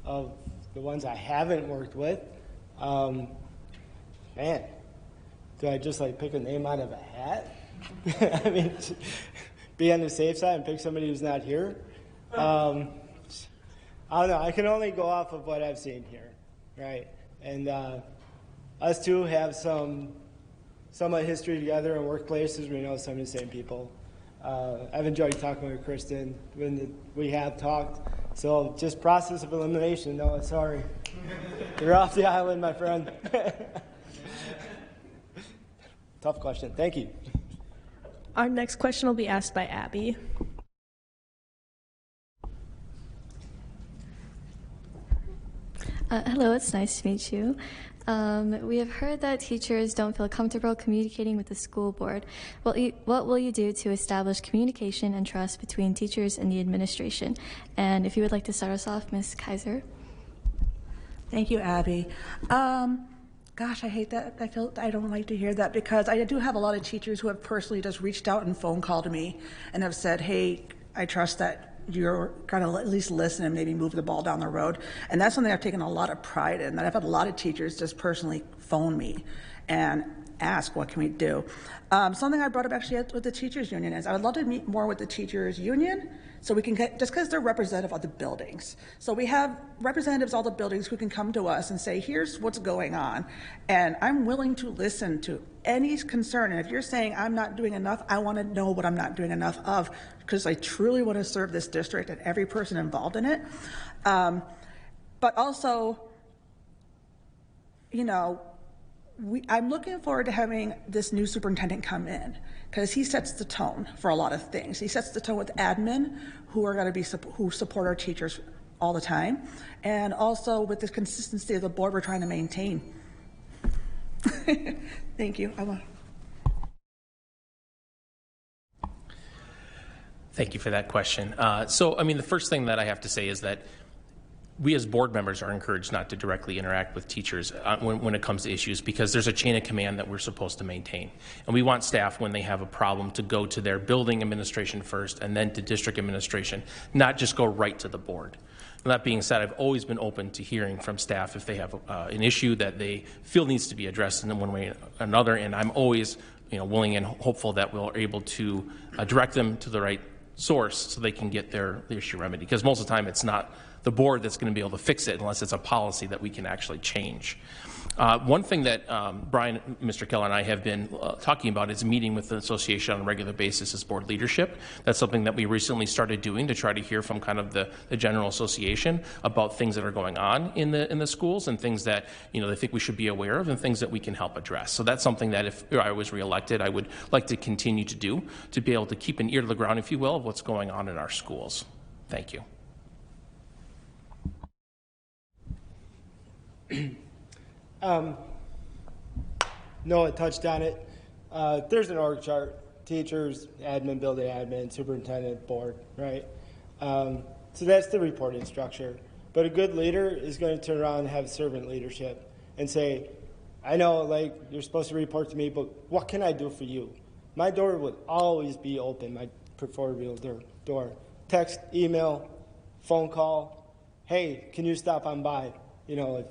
of the ones I haven't worked with, man, do I just like pick a name out of a hat? I mean, be on the safe side and pick somebody who's not here? I don't know. I can only go off of what I've seen here, right? And us two have somewhat history together in workplaces. We know some of the same people. I've enjoyed talking with Kristen when we have talked. So just process of elimination. No, sorry. You're off the island, my friend. Tough question. Thank you. Our next question will be asked by Abby. Hello, it's nice to meet you. We have heard that teachers don't feel comfortable communicating with the school board. What will you do to establish communication and trust between teachers and the administration? And if you would like to start us off, Ms. Kaiser. Thank you, Abby. Gosh, I hate that. I don't like to hear that because I do have a lot of teachers who have personally just reached out and phone called me and have said, hey, I trust that you're going to at least listen and maybe move the ball down the road. And that's something I've taken a lot of pride in, that I've had a lot of teachers just personally phone me and ask, what can we do? Something I brought up actually with the teachers union is I would love to meet more with the teachers union so we can get, just because they're representative of the buildings. So we have representatives of all the buildings who can come to us and say, here's what's going on. And I'm willing to listen to any concern. And if you're saying I'm not doing enough, I want to know what I'm not doing enough of, because I truly want to serve this district and every person involved in it. But also, I'm looking forward to having this new superintendent come in because he sets the tone for a lot of things. He sets the tone with admin who are going to who support our teachers all the time, and also with the consistency of the board we're trying to maintain. Thank you. Thank you for that question. The first thing that I have to say is that we as board members are encouraged not to directly interact with teachers when it comes to issues, because there's a chain of command that we're supposed to maintain. And we want staff, when they have a problem, to go to their building administration first and then to district administration, not just go right to the board. And that being said, I've always been open to hearing from staff if they have an issue that they feel needs to be addressed in one way or another, and I'm always willing and hopeful that we're able to direct them to the right source so they can get their issue remedied, because most of the time it's not the board that's going to be able to fix it unless it's a policy that we can actually change. One thing that Brian, Mr. Keller, and I have been talking about is meeting with the association on a regular basis as board leadership. That's something that we recently started doing to try to hear from kind of the general association about things that are going on in the schools and things that they think we should be aware of and things that we can help address. So that's something that if I was reelected, I would like to continue to do, to be able to keep an ear to the ground, if you will, of what's going on in our schools. Thank you. Noah touched on it. There's an org chart: teachers, admin, building admin, superintendent, board, right? So that's the reporting structure. But a good leader is going to turn around and have servant leadership and say, I know, you're supposed to report to me, but what can I do for you? My door would always be open, my proverbial door. Text, email, phone call. Hey, can you stop on by? If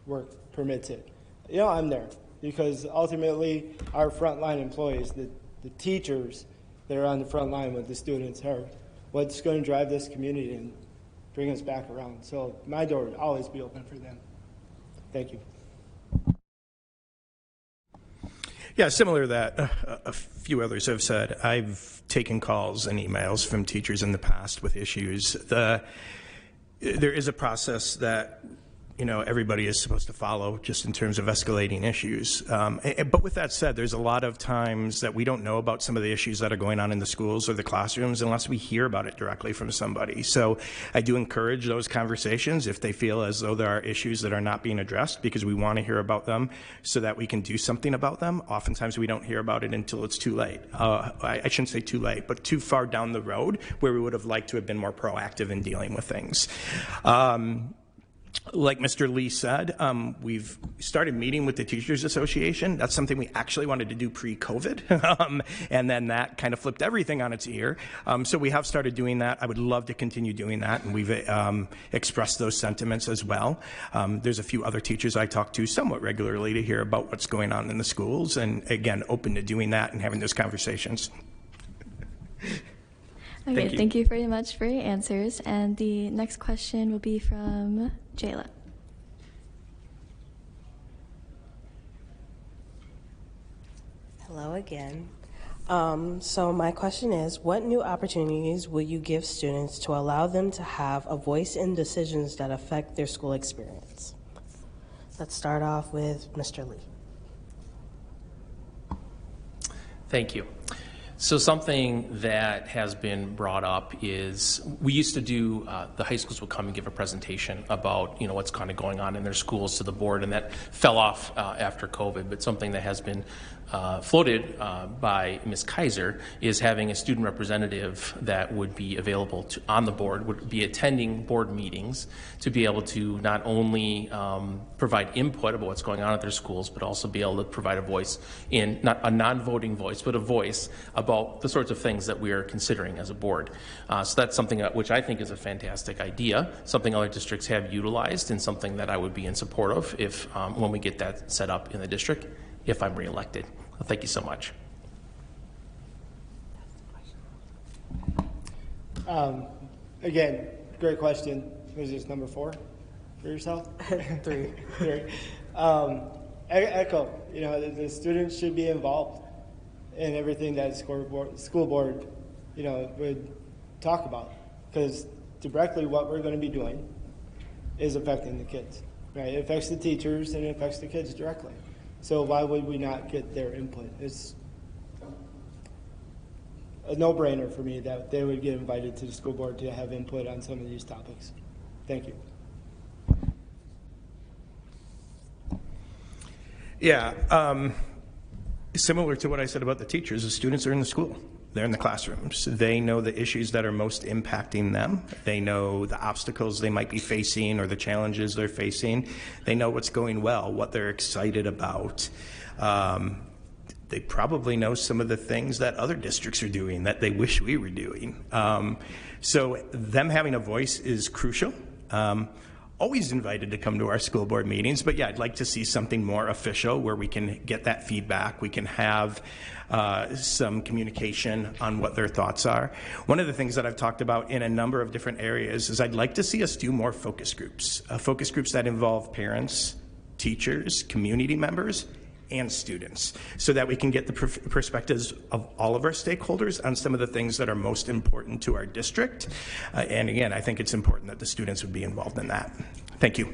work permits it. I'm there because ultimately our frontline employees, the teachers that are on the front line with the students, are what's going to drive this community and bring us back around. So my door would always be open for them. Thank you. Yeah, similar to that, a few others have said. I've taken calls and emails from teachers in the past with issues. There is a process that everybody is supposed to follow just in terms of escalating issues. But with that said, there's a lot of times that we don't know about some of the issues that are going on in the schools or the classrooms unless we hear about it directly from somebody. So I do encourage those conversations if they feel as though there are issues that are not being addressed, because we want to hear about them so that we can do something about them. Oftentimes we don't hear about it until it's too late. I shouldn't say too late, but too far down the road where we would have liked to have been more proactive in dealing with things. Like Mr. Lee said, we've started meeting with the Teachers Association. That's something we actually wanted to do pre-COVID, and then that kind of flipped everything on its ear. So we have started doing that. I would love to continue doing that, and we've expressed those sentiments as well. There's a few other teachers I talk to somewhat regularly to hear about what's going on in the schools, and again, open to doing that and having those conversations. Okay, thank you very much for your answers. And the next question will be from Jayla. Hello again. So my question is, what new opportunities will you give students to allow them to have a voice in decisions that affect their school experience? Let's start off with Mr. Lee. Thank you. So something that has been brought up is we used to do, the high schools would come and give a presentation about, what's kind of going on in their schools to the board, and that fell off after COVID. But something that has been floated by Ms. Kaiser is having a student representative that would be available on the board, would be attending board meetings to be able to not only provide input about what's going on at their schools, but also be able to provide a voice in, not a non-voting voice, but a voice about the sorts of things that we are considering as a board. So that's something which I think is a fantastic idea, something other districts have utilized, and something that I would be in support of if when we get that set up in the district, if I'm reelected. Well, thank you so much. Again, great question. Was this number 4 for yourself? 3. Echo, the students should be involved in everything that school board, would talk about, because directly what we're going to be doing is affecting the kids, right? It affects the teachers and it affects the kids directly. So why would we not get their input? It's a no-brainer for me that they would get invited to the school board to have input on some of these topics. Thank you. Yeah, similar to what I said about the teachers, the students are in the school. They're in the classrooms. They know the issues that are most impacting them. They know the obstacles they might be facing or the challenges they're facing. They know what's going well, what they're excited about. They probably know some of the things that other districts are doing that they wish we were doing. So them having a voice is crucial. Always invited to come to our school board meetings, but yeah, I'd like to see something more official where we can get that feedback. We can have some communication on what their thoughts are. One of the things that I've talked about in a number of different areas is I'd like to see us do more focus groups that involve parents, teachers, community members, and students, so that we can get the perspectives of all of our stakeholders on some of the things that are most important to our district. And again, I think it's important that the students would be involved in that. Thank you.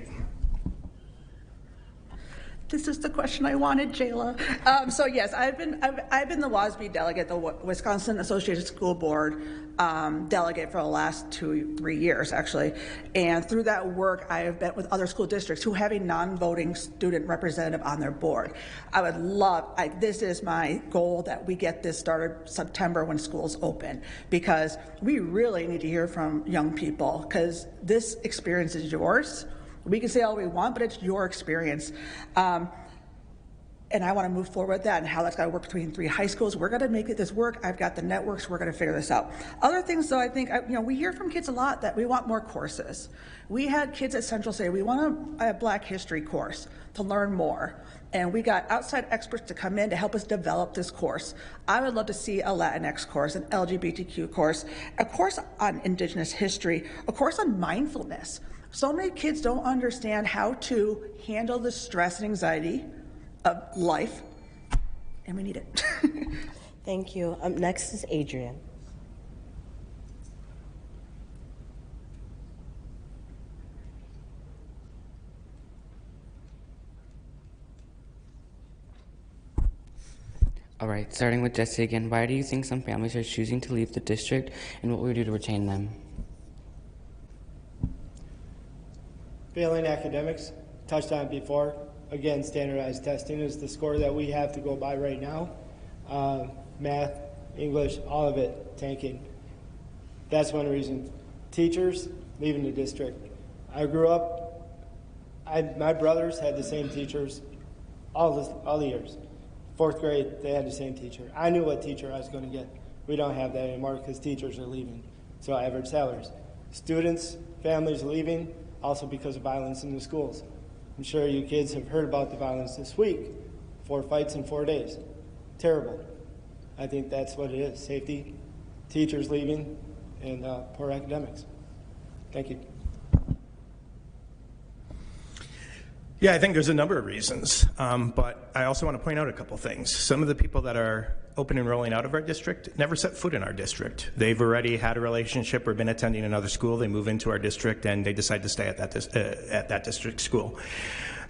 This is the question I wanted, Jayla. So yes, I've been the WASB delegate, the Wisconsin Associated School Board delegate for the last 2-3 years, actually. And through that work, I have met with other school districts who have a non-voting student representative on their board. I would love, this is my goal, that we get this started September when schools open, because we really need to hear from young people, because this experience is yours. We can say all we want, but it's your experience. And I want to move forward with that and how that's got to work between 3 high schools. We're going to make this work. I've got the networks. We're going to figure this out. Other things, though, I think, we hear from kids a lot that we want more courses. We had kids at Central say, we want a Black History course to learn more. And we got outside experts to come in to help us develop this course. I would love to see a Latinx course, an LGBTQ course, a course on Indigenous history, a course on mindfulness. So many kids don't understand how to handle the stress and anxiety of life, and we need it. Thank you. Next is Adrian. All right, starting with Jesse again. Why do you think some families are choosing to leave the district, and what will we do to retain them? Failing academics, touched on it before. Again, standardized testing is the score that we have to go by right now. Math, English, all of it tanking. That's one reason. Teachers leaving the district. I grew up, my brothers had the same teachers all the years. 4th grade, they had the same teacher. I knew what teacher I was going to get. We don't have that anymore because teachers are leaving. So average salaries. Students, families leaving, also because of violence in the schools. I'm sure you kids have heard about the violence this week. 4 fights in 4 days. Terrible. I think that's what it is. Safety, teachers leaving, and poor academics. Thank you. Yeah, I think there's a number of reasons, but I also want to point out a couple things. Some of the people that are open and rolling out of our district never set foot in our district. They've already had a relationship or been attending another school. They move into our district and they decide to stay at that district school.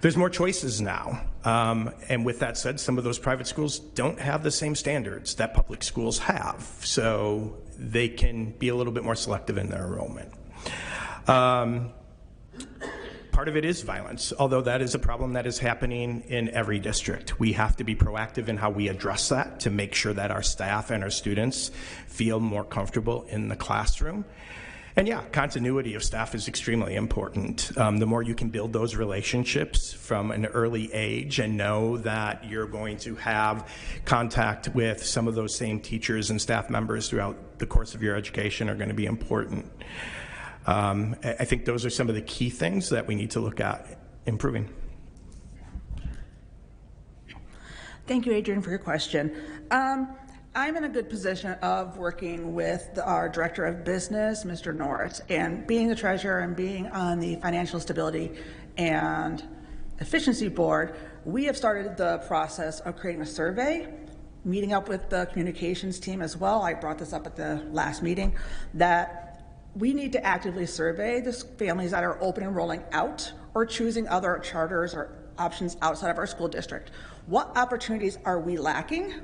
There's more choices now, and with that said, some of those private schools don't have the same standards that public schools have, so they can be a little bit more selective in their enrollment. Part of it is violence, although that is a problem that is happening in every district. We have to be proactive in how we address that to make sure that our staff and our students feel more comfortable in the classroom. And yeah, continuity of staff is extremely important. The more you can build those relationships from an early age and know that you're going to have contact with some of those same teachers and staff members throughout the course of your education are going to be important. I think those are some of the key things that we need to look at improving. Thank you, Adrian, for your question. I'm in a good position of working with our Director of Business, Mr. Norris, and being the treasurer and being on the Financial Stability and Efficiency Board, we have started the process of creating a survey, meeting up with the communications team as well. I brought this up at the last meeting, that we need to actively survey the families that are open and rolling out or choosing other charters or options outside of our school district. What opportunities are we lacking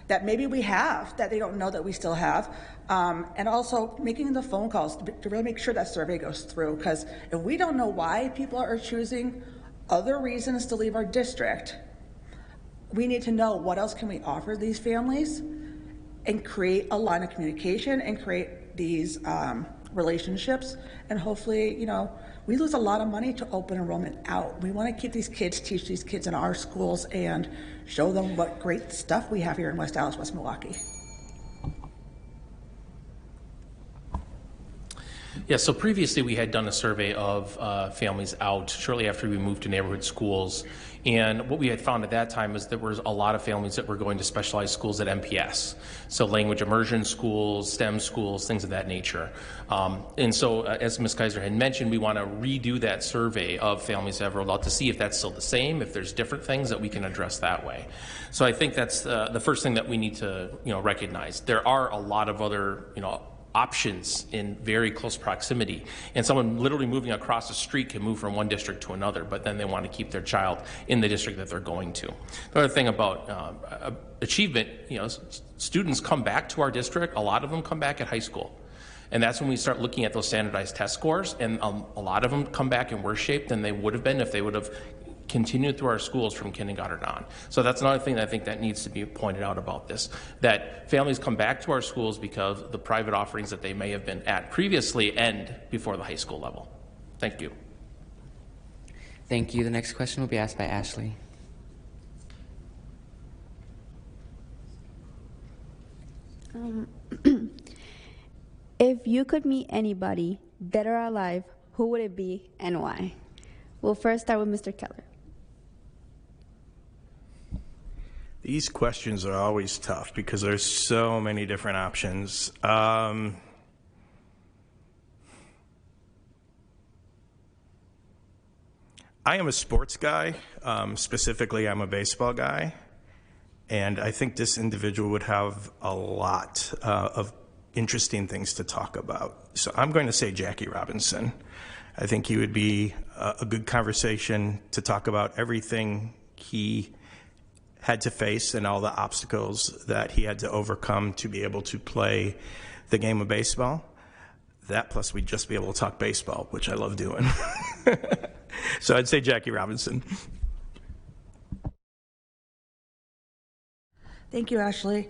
that maybe we have that they don't know that we still have? And also making the phone calls to really make sure that survey goes through, because if we don't know why people are choosing other reasons to leave our district, we need to know what else can we offer these families and create a line of communication and create these relationships. And hopefully, you know, we lose a lot of money to open enrollment out. We want to keep these kids, teach these kids in our schools and show them what great stuff we have here in West Allis, West Milwaukee. Yeah, so previously we had done a survey of families out shortly after we moved to neighborhood schools. And what we had found at that time is there was a lot of families that were going to specialized schools at MPS. So language immersion schools, STEM schools, things of that nature. And so as Ms. Kaiser had mentioned, we want to redo that survey of families that have rolled out to see if that's still the same, if there's different things that we can address that way. So I think that's the first thing that we need to, recognize. There are a lot of other, options in very close proximity, and someone literally moving across the street can move from one district to another, but then they want to keep their child in the district that they're going to. The other thing about achievement, students come back to our district, a lot of them come back at high school. And that's when we start looking at those standardized test scores, and a lot of them come back in worse shape than they would have been if they would have continued through our schools from kindergarten on. So that's another thing that I think that needs to be pointed out about this, that families come back to our schools because the private offerings that they may have been at previously end before the high school level. Thank you. Thank you. The next question will be asked by Ashley. If you could meet anybody, dead or alive, who would it be and why? We'll first start with Mr. Keller. These questions are always tough because there's so many different options. I am a sports guy. Specifically, I'm a baseball guy. And I think this individual would have a lot of interesting things to talk about. So I'm going to say Jackie Robinson. I think he would be a good conversation to talk about everything he had to face and all the obstacles that he had to overcome to be able to play the game of baseball. That plus we'd just be able to talk baseball, which I love doing. So I'd say Jackie Robinson. Thank you, Ashley.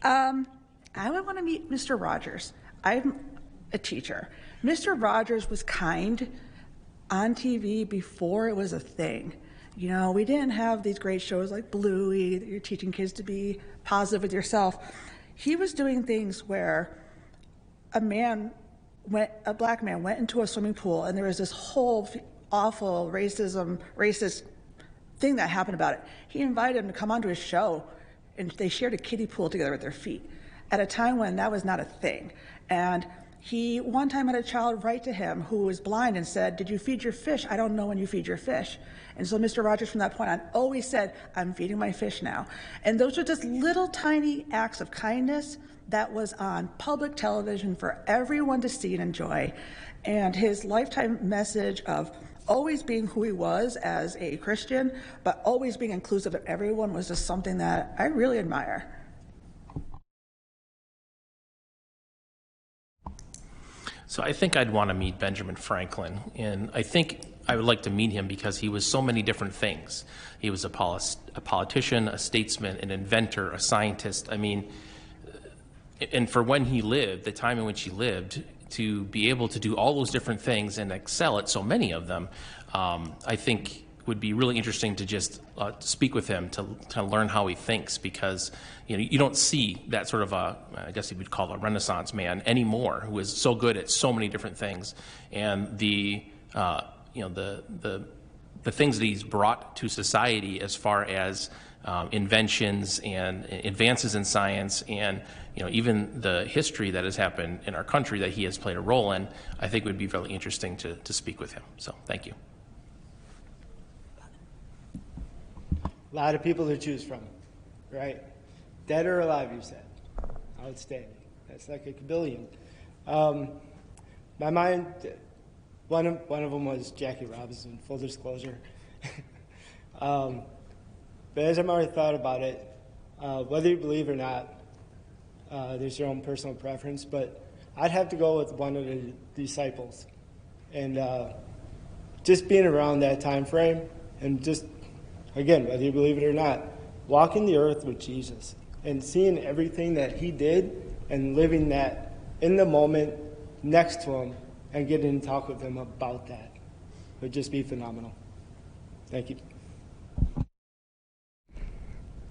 I would want to meet Mr. Rogers. I'm a teacher. Mr. Rogers was kind on TV before it was a thing. You know, we didn't have these great shows like Bluey that you're teaching kids to be positive with yourself. He was doing things where a black man went into a swimming pool and there was this whole awful racist thing that happened about it. He invited him to come onto his show and they shared a kiddie pool together with their feet at a time when that was not a thing. And he one time had a child write to him who was blind and said, "Did you feed your fish? I don't know when you feed your fish." And so Mr. Rogers from that point on always said, "I'm feeding my fish now." And those were just little tiny acts of kindness that was on public television for everyone to see and enjoy. And his lifetime message of always being who he was as a Christian, but always being inclusive of everyone was just something that I really admire. So I think I'd want to meet Benjamin Franklin, and I think I would like to meet him because he was so many different things. He was a politician, a statesman, an inventor, a scientist. I mean, and for when he lived, the time in which he lived, to be able to do all those different things and excel at so many of them, I think would be really interesting to just speak with him to learn how he thinks, because you don't see that sort of I guess you would call a Renaissance man anymore, who is so good at so many different things, and the things that he's brought to society as far as inventions and advances in science, and even the history that has happened in our country that he has played a role in. I think would be really interesting to speak with him. So thank you. A lot of people to choose from, right? Dead or alive, you said. Outstanding. That's like a kabillion. My mind, one of them was Jackie Robinson, full disclosure. But as I've already thought about it, whether you believe or not, there's your own personal preference, but I'd have to go with one of the disciples. And just being around that time frame, and just, again, whether you believe it or not, walking the earth with Jesus and seeing everything that he did and living that in the moment next to him and getting to talk with him about that would just be phenomenal. Thank you.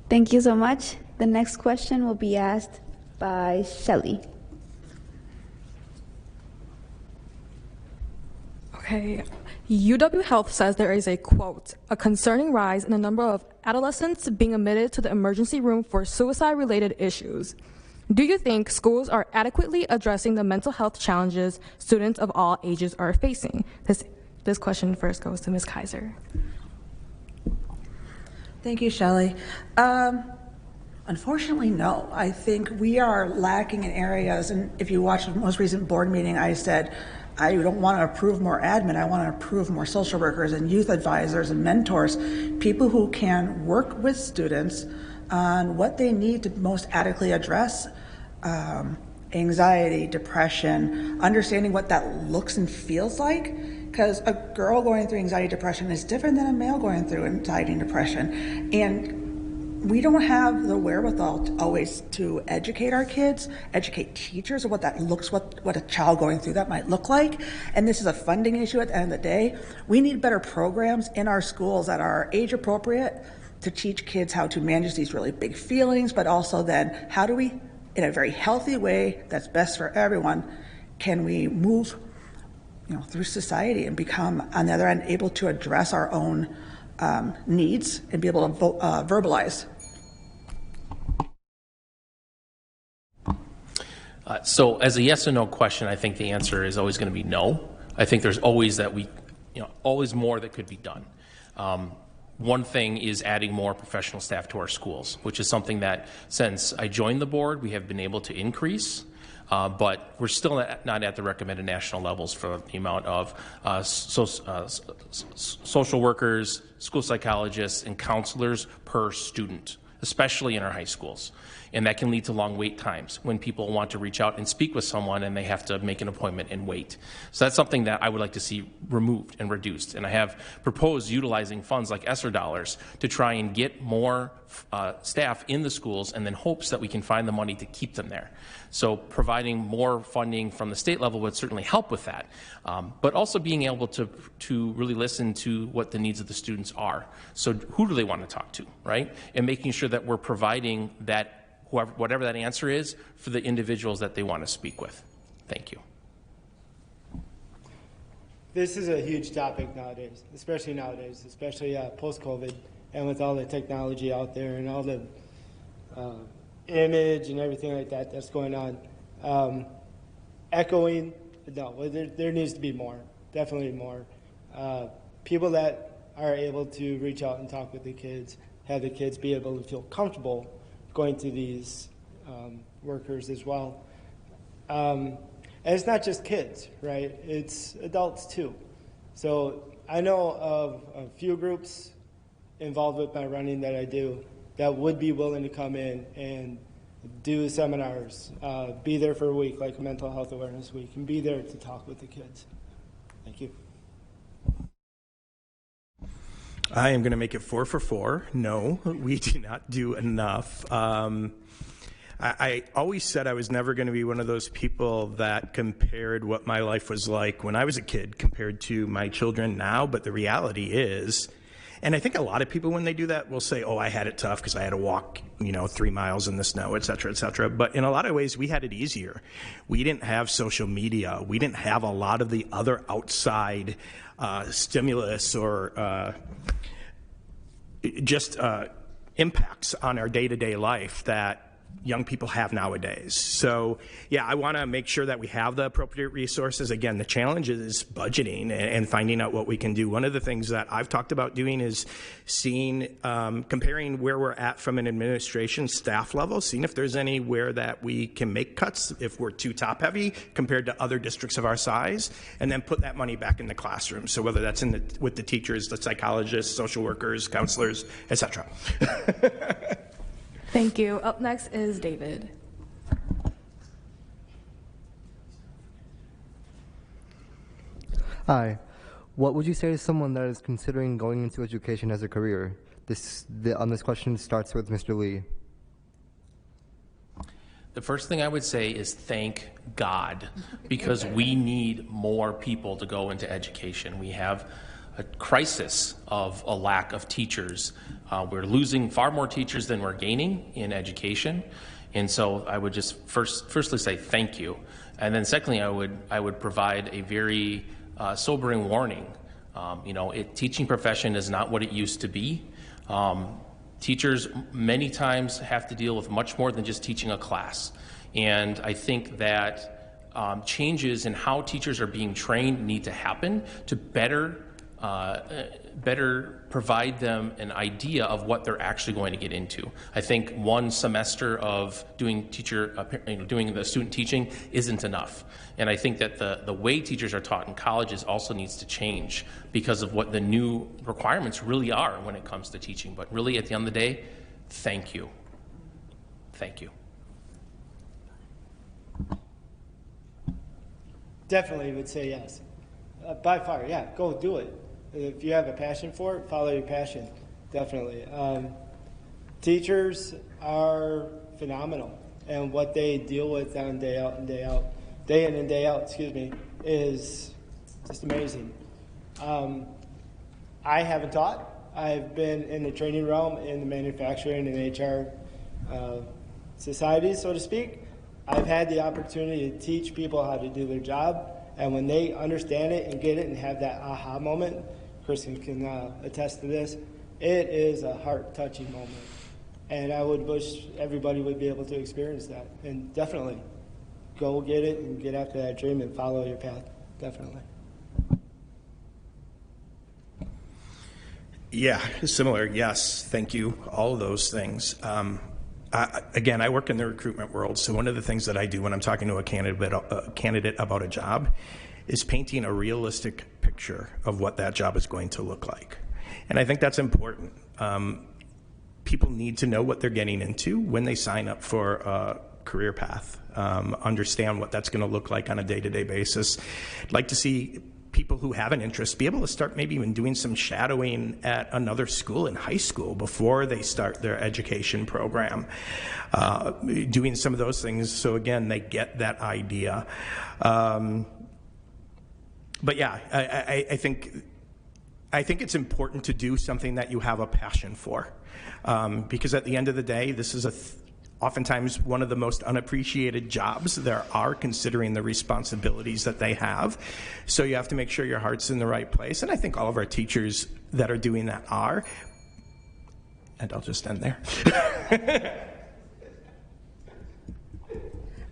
Thank you so much. The next question will be asked by Shelley. Okay. UW Health says there is a, quote, a concerning rise in the number of adolescents being admitted to the emergency room for suicide-related issues. Do you think schools are adequately addressing the mental health challenges students of all ages are facing? This question first goes to Ms. Kaiser. Thank you, Shelley. Unfortunately, no. I think we are lacking in areas, and if you watch the most recent board meeting, I said, I don't want to approve more admin, I want to approve more social workers and youth advisors and mentors, people who can work with students on what they need to most adequately address anxiety, depression, understanding what that looks and feels like, because a girl going through anxiety, depression is different than a male going through anxiety and depression. And we don't have the wherewithal always to educate our kids, educate teachers of what that looks, what a child going through that might look like. And this is a funding issue at the end of the day. We need better programs in our schools that are age appropriate to teach kids how to manage these really big feelings, but also then how do we, in a very healthy way that's best for everyone, can we move through society and become, on the other end, able to address our own needs and be able to verbalize. So as a yes or no question, I think the answer is always going to be no. I think there's always always more that could be done. one thing is adding more professional staff to our schools, which is something that since I joined the board, we have been able to increase. But we're still not at the recommended national levels for the amount of social workers, school psychologists, and counselors per student, especially in our high schools. And that can lead to long wait times when people want to reach out and speak with someone and they have to make an appointment and wait. So that's something that I would like to see removed and reduced. And I have proposed utilizing funds like ESSER dollars to try and get more staff in the schools, and then hopes that we can find the money to keep them there. So providing more funding from the state level would certainly help with that. But also being able to really listen to what the needs of the students are. So who do they want to talk to, right? And making sure that we're providing that, whatever that answer is, for the individuals that they want to speak with. Thank you. This is a huge topic nowadays, especially post-COVID, and with all the technology out there and all the image and everything like that that's going on. Echoing, no, there needs to be more, definitely more. People that are able to reach out and talk with the kids, have the kids be able to feel comfortable going to these workers as well. And it's not just kids, right? It's adults too. So I know of a few groups involved with my running that I do that would be willing to come in and do seminars, be there for a week, like Mental Health Awareness Week, and be there to talk with the kids. Thank you. I am going to make it 4 for 4. No, we do not do enough. I always said I was never going to be one of those people that compared what my life was like when I was a kid compared to my children now, but the reality is, and I think a lot of people when they do that will say, oh, I had it tough because I had to walk, 3 miles in the snow, et cetera, et cetera. But in a lot of ways, we had it easier. We didn't have social media. We didn't have a lot of the other outside stimulus or just impacts on our day-to-day life that young people have nowadays. So, yeah, I want to make sure that we have the appropriate resources. Again, the challenge is budgeting and finding out what we can do. One of the things that I've talked about doing is seeing, comparing where we're at from an administration staff level, seeing if there's anywhere that we can make cuts if we're too top-heavy compared to other districts of our size, and then put that money back in the classroom. So whether that's with the teachers, the psychologists, social workers, counselors, et cetera. Thank you. Up next is David. Hi. What would you say to someone that is considering going into education as a career? This question starts with Mr. Lee. The first thing I would say is thank God, because we need more people to go into education. We have a crisis of a lack of teachers. We're losing far more teachers than we're gaining in education. And so I would just firstly say thank you. And then secondly, I would provide a very sobering warning. Teaching profession is not what it used to be. Teachers many times have to deal with much more than just teaching a class. And I think that changes in how teachers are being trained need to happen to better provide them an idea of what they're actually going to get into. I think one semester of doing the student teaching isn't enough. And I think that the way teachers are taught in colleges also needs to change because of what the new requirements really are when it comes to teaching. But really, at the end of the day, thank you. Thank you. Definitely would say yes. By far, yeah, go do it. If you have a passion for it, follow your passion, definitely. Teachers are phenomenal, and what they deal with on day in and day out, is just amazing. I haven't taught. I've been in the training realm in the manufacturing and HR societies, so to speak. I've had the opportunity to teach people how to do their job, and when they understand it and get it and have that aha moment, Kristen can attest to this, it is a heart-touching moment. And I would wish everybody would be able to experience that. And definitely, go get it and get after that dream and follow your path, definitely. Yeah, similar. Yes, thank you. All of those things. Again, I work in the recruitment world, so one of the things that I do when I'm talking to a candidate about a job is painting a realistic picture of what that job is going to look like. And I think that's important. People need to know what they're getting into when they sign up for a career path, understand what that's going to look like on a day-to-day basis. I'd like to see people who have an interest be able to start maybe even doing some shadowing at another school in high school before they start their education program, doing some of those things so again they get that idea. But yeah, I think it's important to do something that you have a passion for, because at the end of the day, this is oftentimes one of the most unappreciated jobs there are, considering the responsibilities that they have. So you have to make sure your heart's in the right place. And I think all of our teachers that are doing that are. And I'll just end there.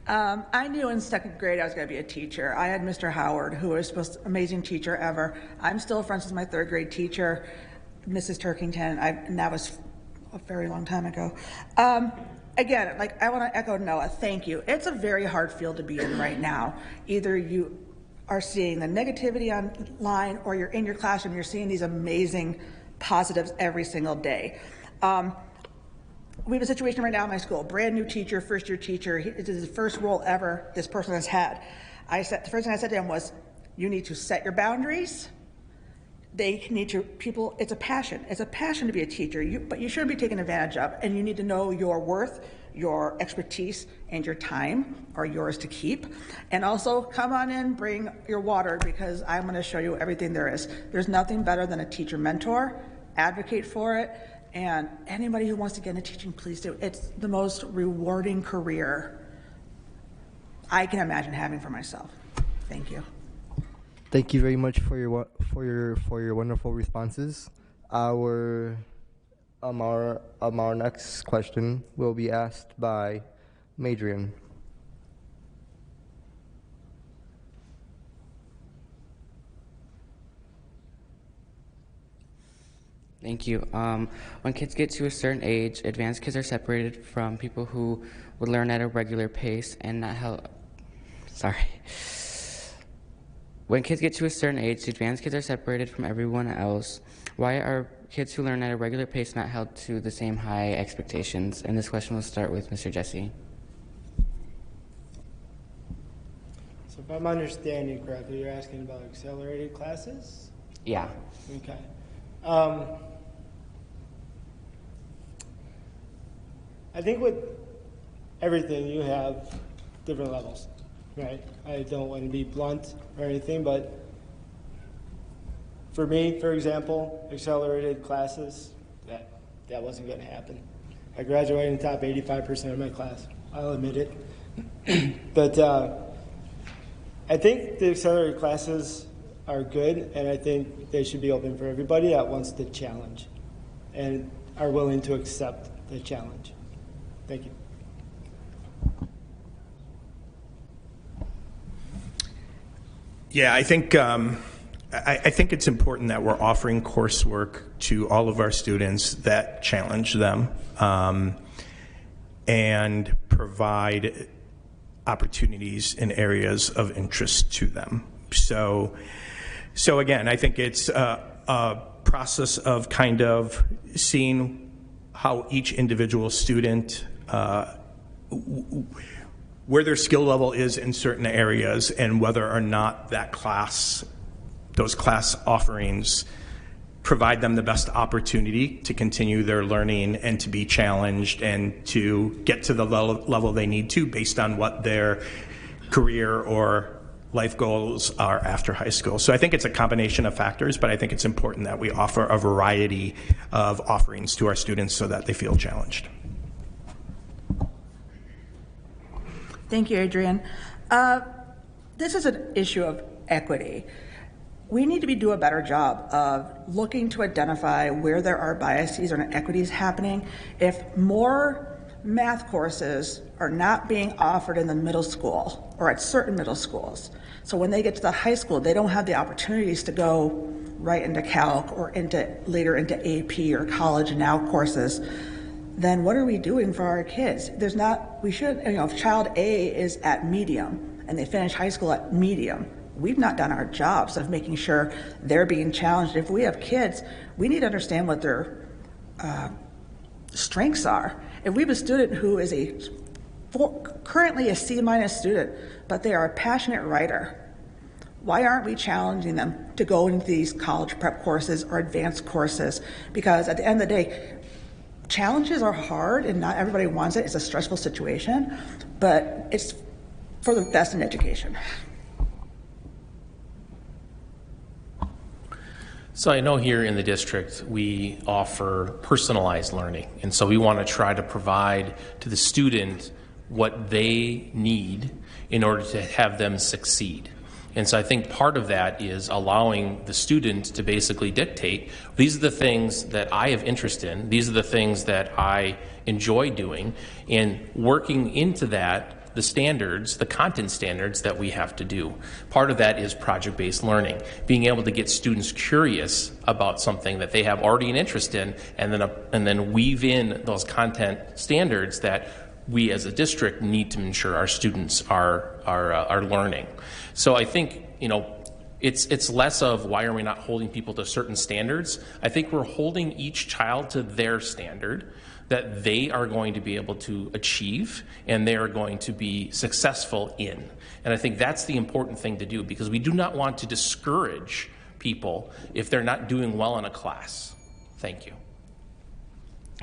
I knew in second grade I was going to be a teacher. I had Mr. Howard, who was the most amazing teacher ever. I'm still friends with my third grade teacher, Mrs. Turkington, and that was a very long time ago. Again, like, I want to echo Noah, thank you. It's a very hard field to be in right now. Either you are seeing the negativity online or you're in your classroom, you're seeing these amazing positives every single day. We have a situation right now in my school, brand new teacher, first year teacher. This is his first role ever this person has had. The first thing I said to him was, you need to set your boundaries. They need to, people, it's a passion. It's a passion to be a teacher, but you shouldn't be taken advantage of, and you need to know your worth, your expertise, and your time are yours to keep. And also, come on in, bring your water, because I'm gonna show you everything there is. There's nothing better than a teacher mentor. Advocate for it, and anybody who wants to get into teaching, please do. It's the most rewarding career I can imagine having for myself. Thank you. Thank you very much for your wonderful responses. Our next question will be asked by Madrian. Thank you. When kids get to a certain age, advanced kids are separated from people who would learn at a regular pace and not help. When kids get to a certain age, advanced kids are separated from everyone else. Why are kids who learn at a regular pace not held to the same high expectations? And this question will start with Mr. Jesse. So if I'm understanding correctly, you're asking about accelerated classes? Yeah. Okay. I think with everything, you have different levels, right? I don't want to be blunt or anything, but for me, for example, accelerated classes, that wasn't going to happen. I graduated in the top 85% of my class. I'll admit it. But I think the accelerated classes are good, and I think they should be open for everybody that wants the challenge and are willing to accept the challenge. Thank you. Yeah, I think it's important that we're offering coursework to all of our students that challenge them and provide opportunities in areas of interest to them. So again, I think it's a process of kind of seeing how each individual student, where their skill level is in certain areas, and whether or not those class offerings provide them the best opportunity to continue their learning and to be challenged and to get to the level they need to based on what their career or life goals are after high school. So I think it's a combination of factors, but I think it's important that we offer a variety of offerings to our students so that they feel challenged. Thank you, Adrian. This is an issue of equity. We need to do a better job of looking to identify where there are biases or inequities happening. If more math courses are not being offered in the middle school or at certain middle schools. So when they get to the high school, they don't have the opportunities to go right into calc or later into AP or college now courses. Then what are we doing for our kids? If child A is at medium and they finish high school at medium, we've not done our jobs of making sure they're being challenged. If we have kids, we need to understand what their strengths are. If we have a student who is currently a C- student, but they are a passionate writer, why aren't we challenging them to go into these college prep courses or advanced courses? Because at the end of the day, challenges are hard and not everybody wants it. It's a stressful situation, but it's for the best in education. So I know here in the district we offer personalized learning, and so we want to try to provide to the student what they need in order to have them succeed. And so I think part of that is allowing the student to basically dictate, these are the things that I have interest in, these are the things that I enjoy doing, and working into that the standards, the content standards that we have to do. Part of that is project-based learning, being able to get students curious about something that they have already an interest in, and then weave in those content standards that we as a district need to ensure our students are learning. So I think, it's less of why are we not holding people to certain standards. I think we're holding each child to their standard that they are going to be able to achieve and they are going to be successful in. And I think that's the important thing to do, because we do not want to discourage people if they're not doing well in a class. Thank you.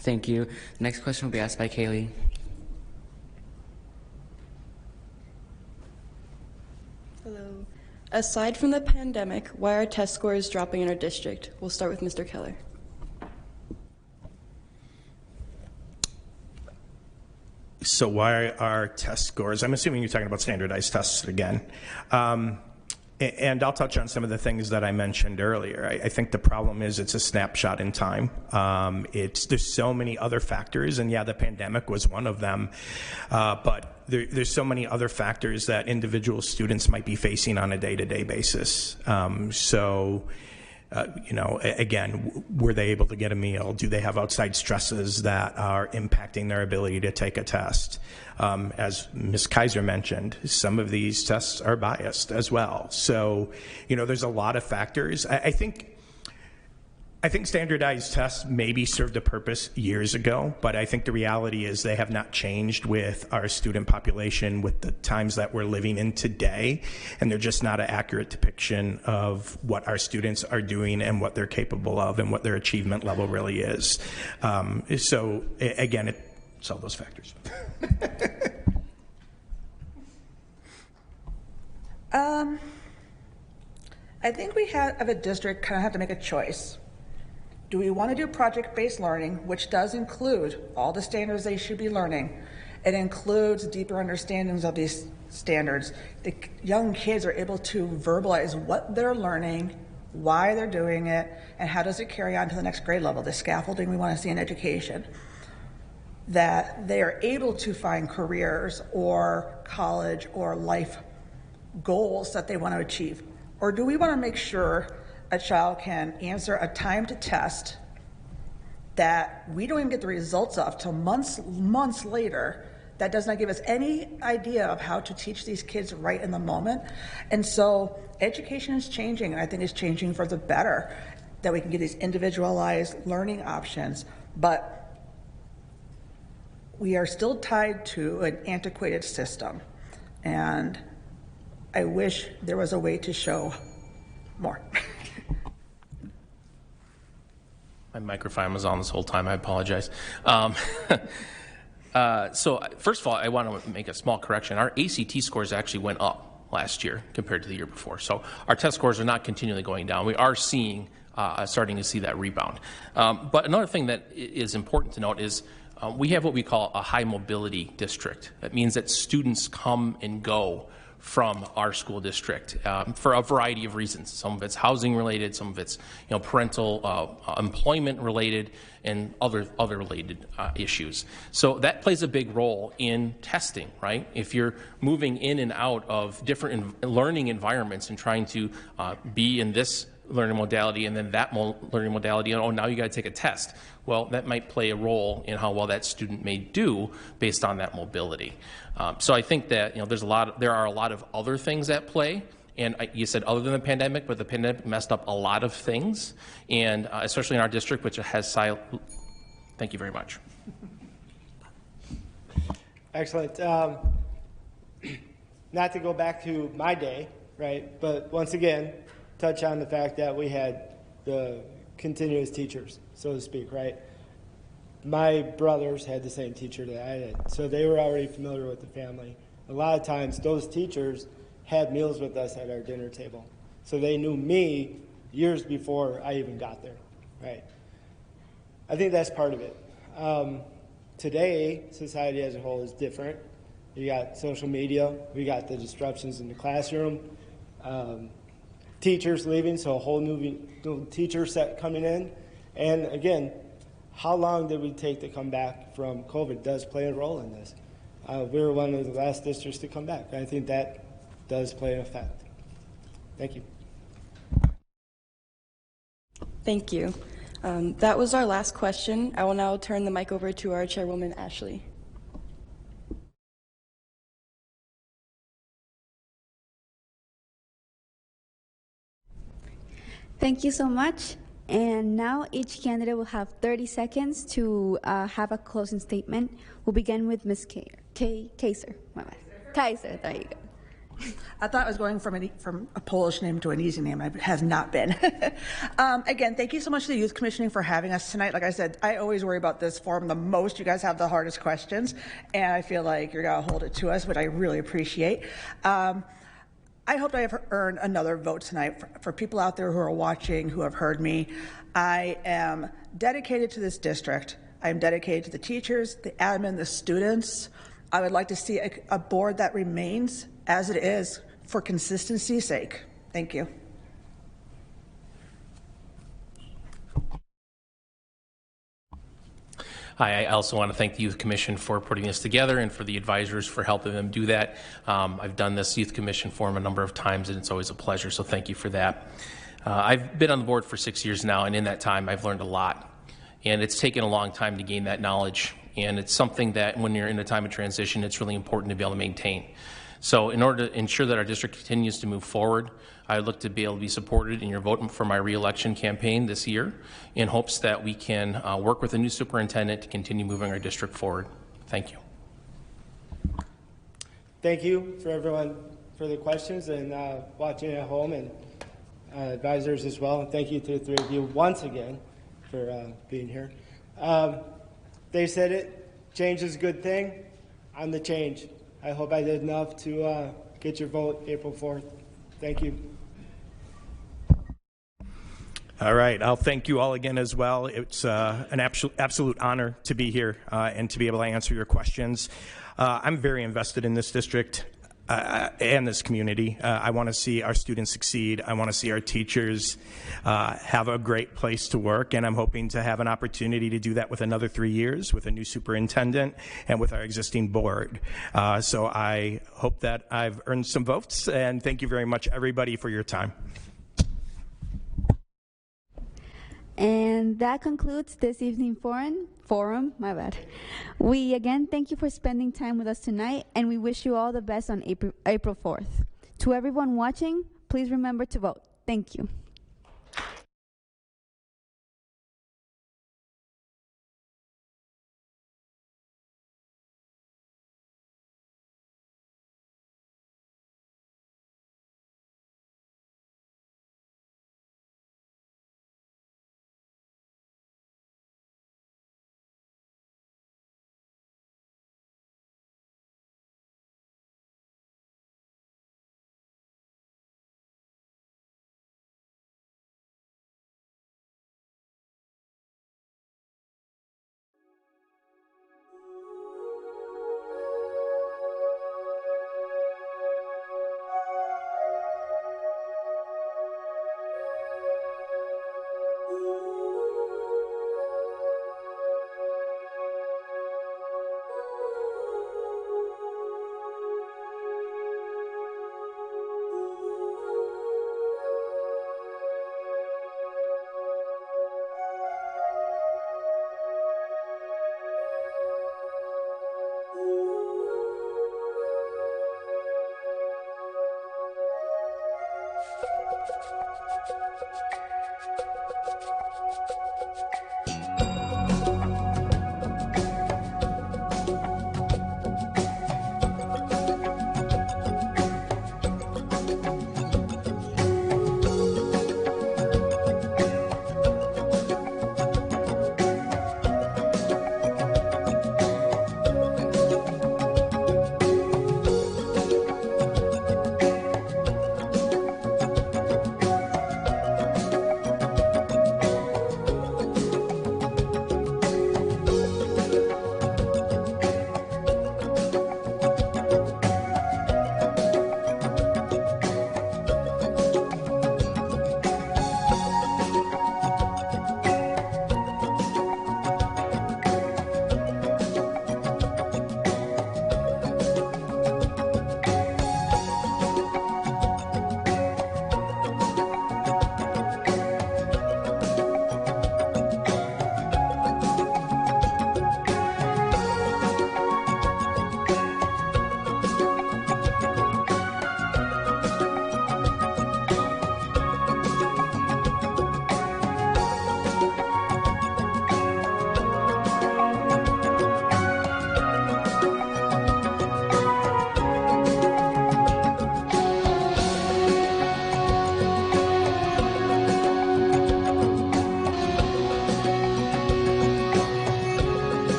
Thank you. Next question will be asked by Kaylee. Hello. Aside from the pandemic, why are test scores dropping in our district? We'll start with Mr. Keller. So why are test scores? I'm assuming you're talking about standardized tests again. And I'll touch on some of the things that I mentioned earlier. I think the problem is it's a snapshot in time. There's so many other factors, and yeah, the pandemic was one of them. But there's so many other factors that individual students might be facing on a day-to-day basis. Again, were they able to get a meal? Do they have outside stresses that are impacting their ability to take a test? As Ms. Kaiser mentioned, some of these tests are biased as well. So, there's a lot of factors. I think standardized tests maybe served a purpose years ago, but I think the reality is they have not changed with our student population, with the times that we're living in today, and they're just not an accurate depiction of what our students are doing and what they're capable of and what their achievement level really is. So again, it's all those factors. I think we have a district kind of have to make a choice. Do we want to do project-based learning, which does include all the standards they should be learning? It includes deeper understandings of these standards. The young kids are able to verbalize what they're learning, why they're doing it, and how does it carry on to the next grade level, the scaffolding we want to see in education. That they are able to find careers or college or life goals that they want to achieve. Or do we want to make sure a child can answer a timed test that we don't even get the results of till months later, that does not give us any idea of how to teach these kids right in the moment? And so education is changing, and I think it's changing for the better, that we can get these individualized learning options, but we are still tied to an antiquated system, and I wish there was a way to show more. My microphone was on this whole time. I apologize. So first of all, I want to make a small correction. Our ACT scores actually went up last year compared to the year before. So our test scores are not continually going down. We are starting to see that rebound. But another thing that is important to note is we have what we call a high mobility district. That means that students come and go from our school district for a variety of reasons. Some of it's housing related, some of it's parental employment related, and other related issues. So that plays a big role in testing, right? If you're moving in and out of different learning environments and trying to be in this learning modality and then that learning modality, and now you got to take a test. Well, that might play a role in how well that student may do based on that mobility. So I think that there are a lot of other things at play. And you said other than the pandemic, but the pandemic messed up a lot of things, and especially in our district, which has Thank you very much. Excellent. Not to go back to my day, right? But once again, touch on the fact that we had the continuous teachers, so to speak, right? My brothers had the same teacher that I had, so they were already familiar with the family. A lot of times, those teachers had meals with us at our dinner table, so they knew me years before I even got there, right? I think that's part of it. Today, society as a whole is different. You got social media, we got the disruptions in the classroom, teachers leaving, so a whole new teacher set coming in. And again, how long did we take to come back from COVID does play a role in this. We were one of the last districts to come back. I think that does play an effect. Thank you. Thank you. That was our last question. I will now turn the mic over to our chairwoman, Ashley. Thank you so much. And now each candidate will have 30 seconds to have a closing statement. We'll begin with Ms. Kaiser. Kaiser, there you go. I thought I was going from a Polish name to an easy name. It has not been. Again, thank you so much to the Youth Commissioning for having us tonight. Like I said, I always worry about this forum the most. You guys have the hardest questions, and I feel like you're going to hold it to us, which I really appreciate. I hope I have earned another vote tonight. For people out there who are watching, who have heard me, I am dedicated to this district. I am dedicated to the teachers, the admin, the students. I would like to see a board that remains as it is for consistency's sake. Thank you. Hi, I also want to thank the Youth Commission for putting this together and for the advisors for helping them do that. I've done this Youth Commission forum a number of times, and it's always a pleasure, so thank you for that. I've been on the board for 6 years now, and in that time, I've learned a lot. And it's taken a long time to gain that knowledge, and it's something that when you're in a time of transition, it's really important to be able to maintain. So in order to ensure that our district continues to move forward, I look to be able to be supported in your vote for my re-election campaign this year in hopes that we can work with the new superintendent to continue moving our district forward. Thank you. Thank you for everyone for the questions and watching at home, and advisors as well. And thank you to the three of you once again for being here. They said it, change is a good thing. I'm the change. I hope I did enough to get your vote April 4th. Thank you. All right. I'll thank you all again as well. It's an absolute honor to be here and to be able to answer your questions. I'm very invested in this district and this community. I want to see our students succeed. I want to see our teachers have a great place to work, and I'm hoping to have an opportunity to do that with another 3 years with a new superintendent and with our existing board. So I hope that I've earned some votes, and thank you very much, everybody, for your time. And that concludes this evening forum. My bad. We again thank you for spending time with us tonight, and we wish you all the best on April 4th. To everyone watching, please remember to vote. Thank you.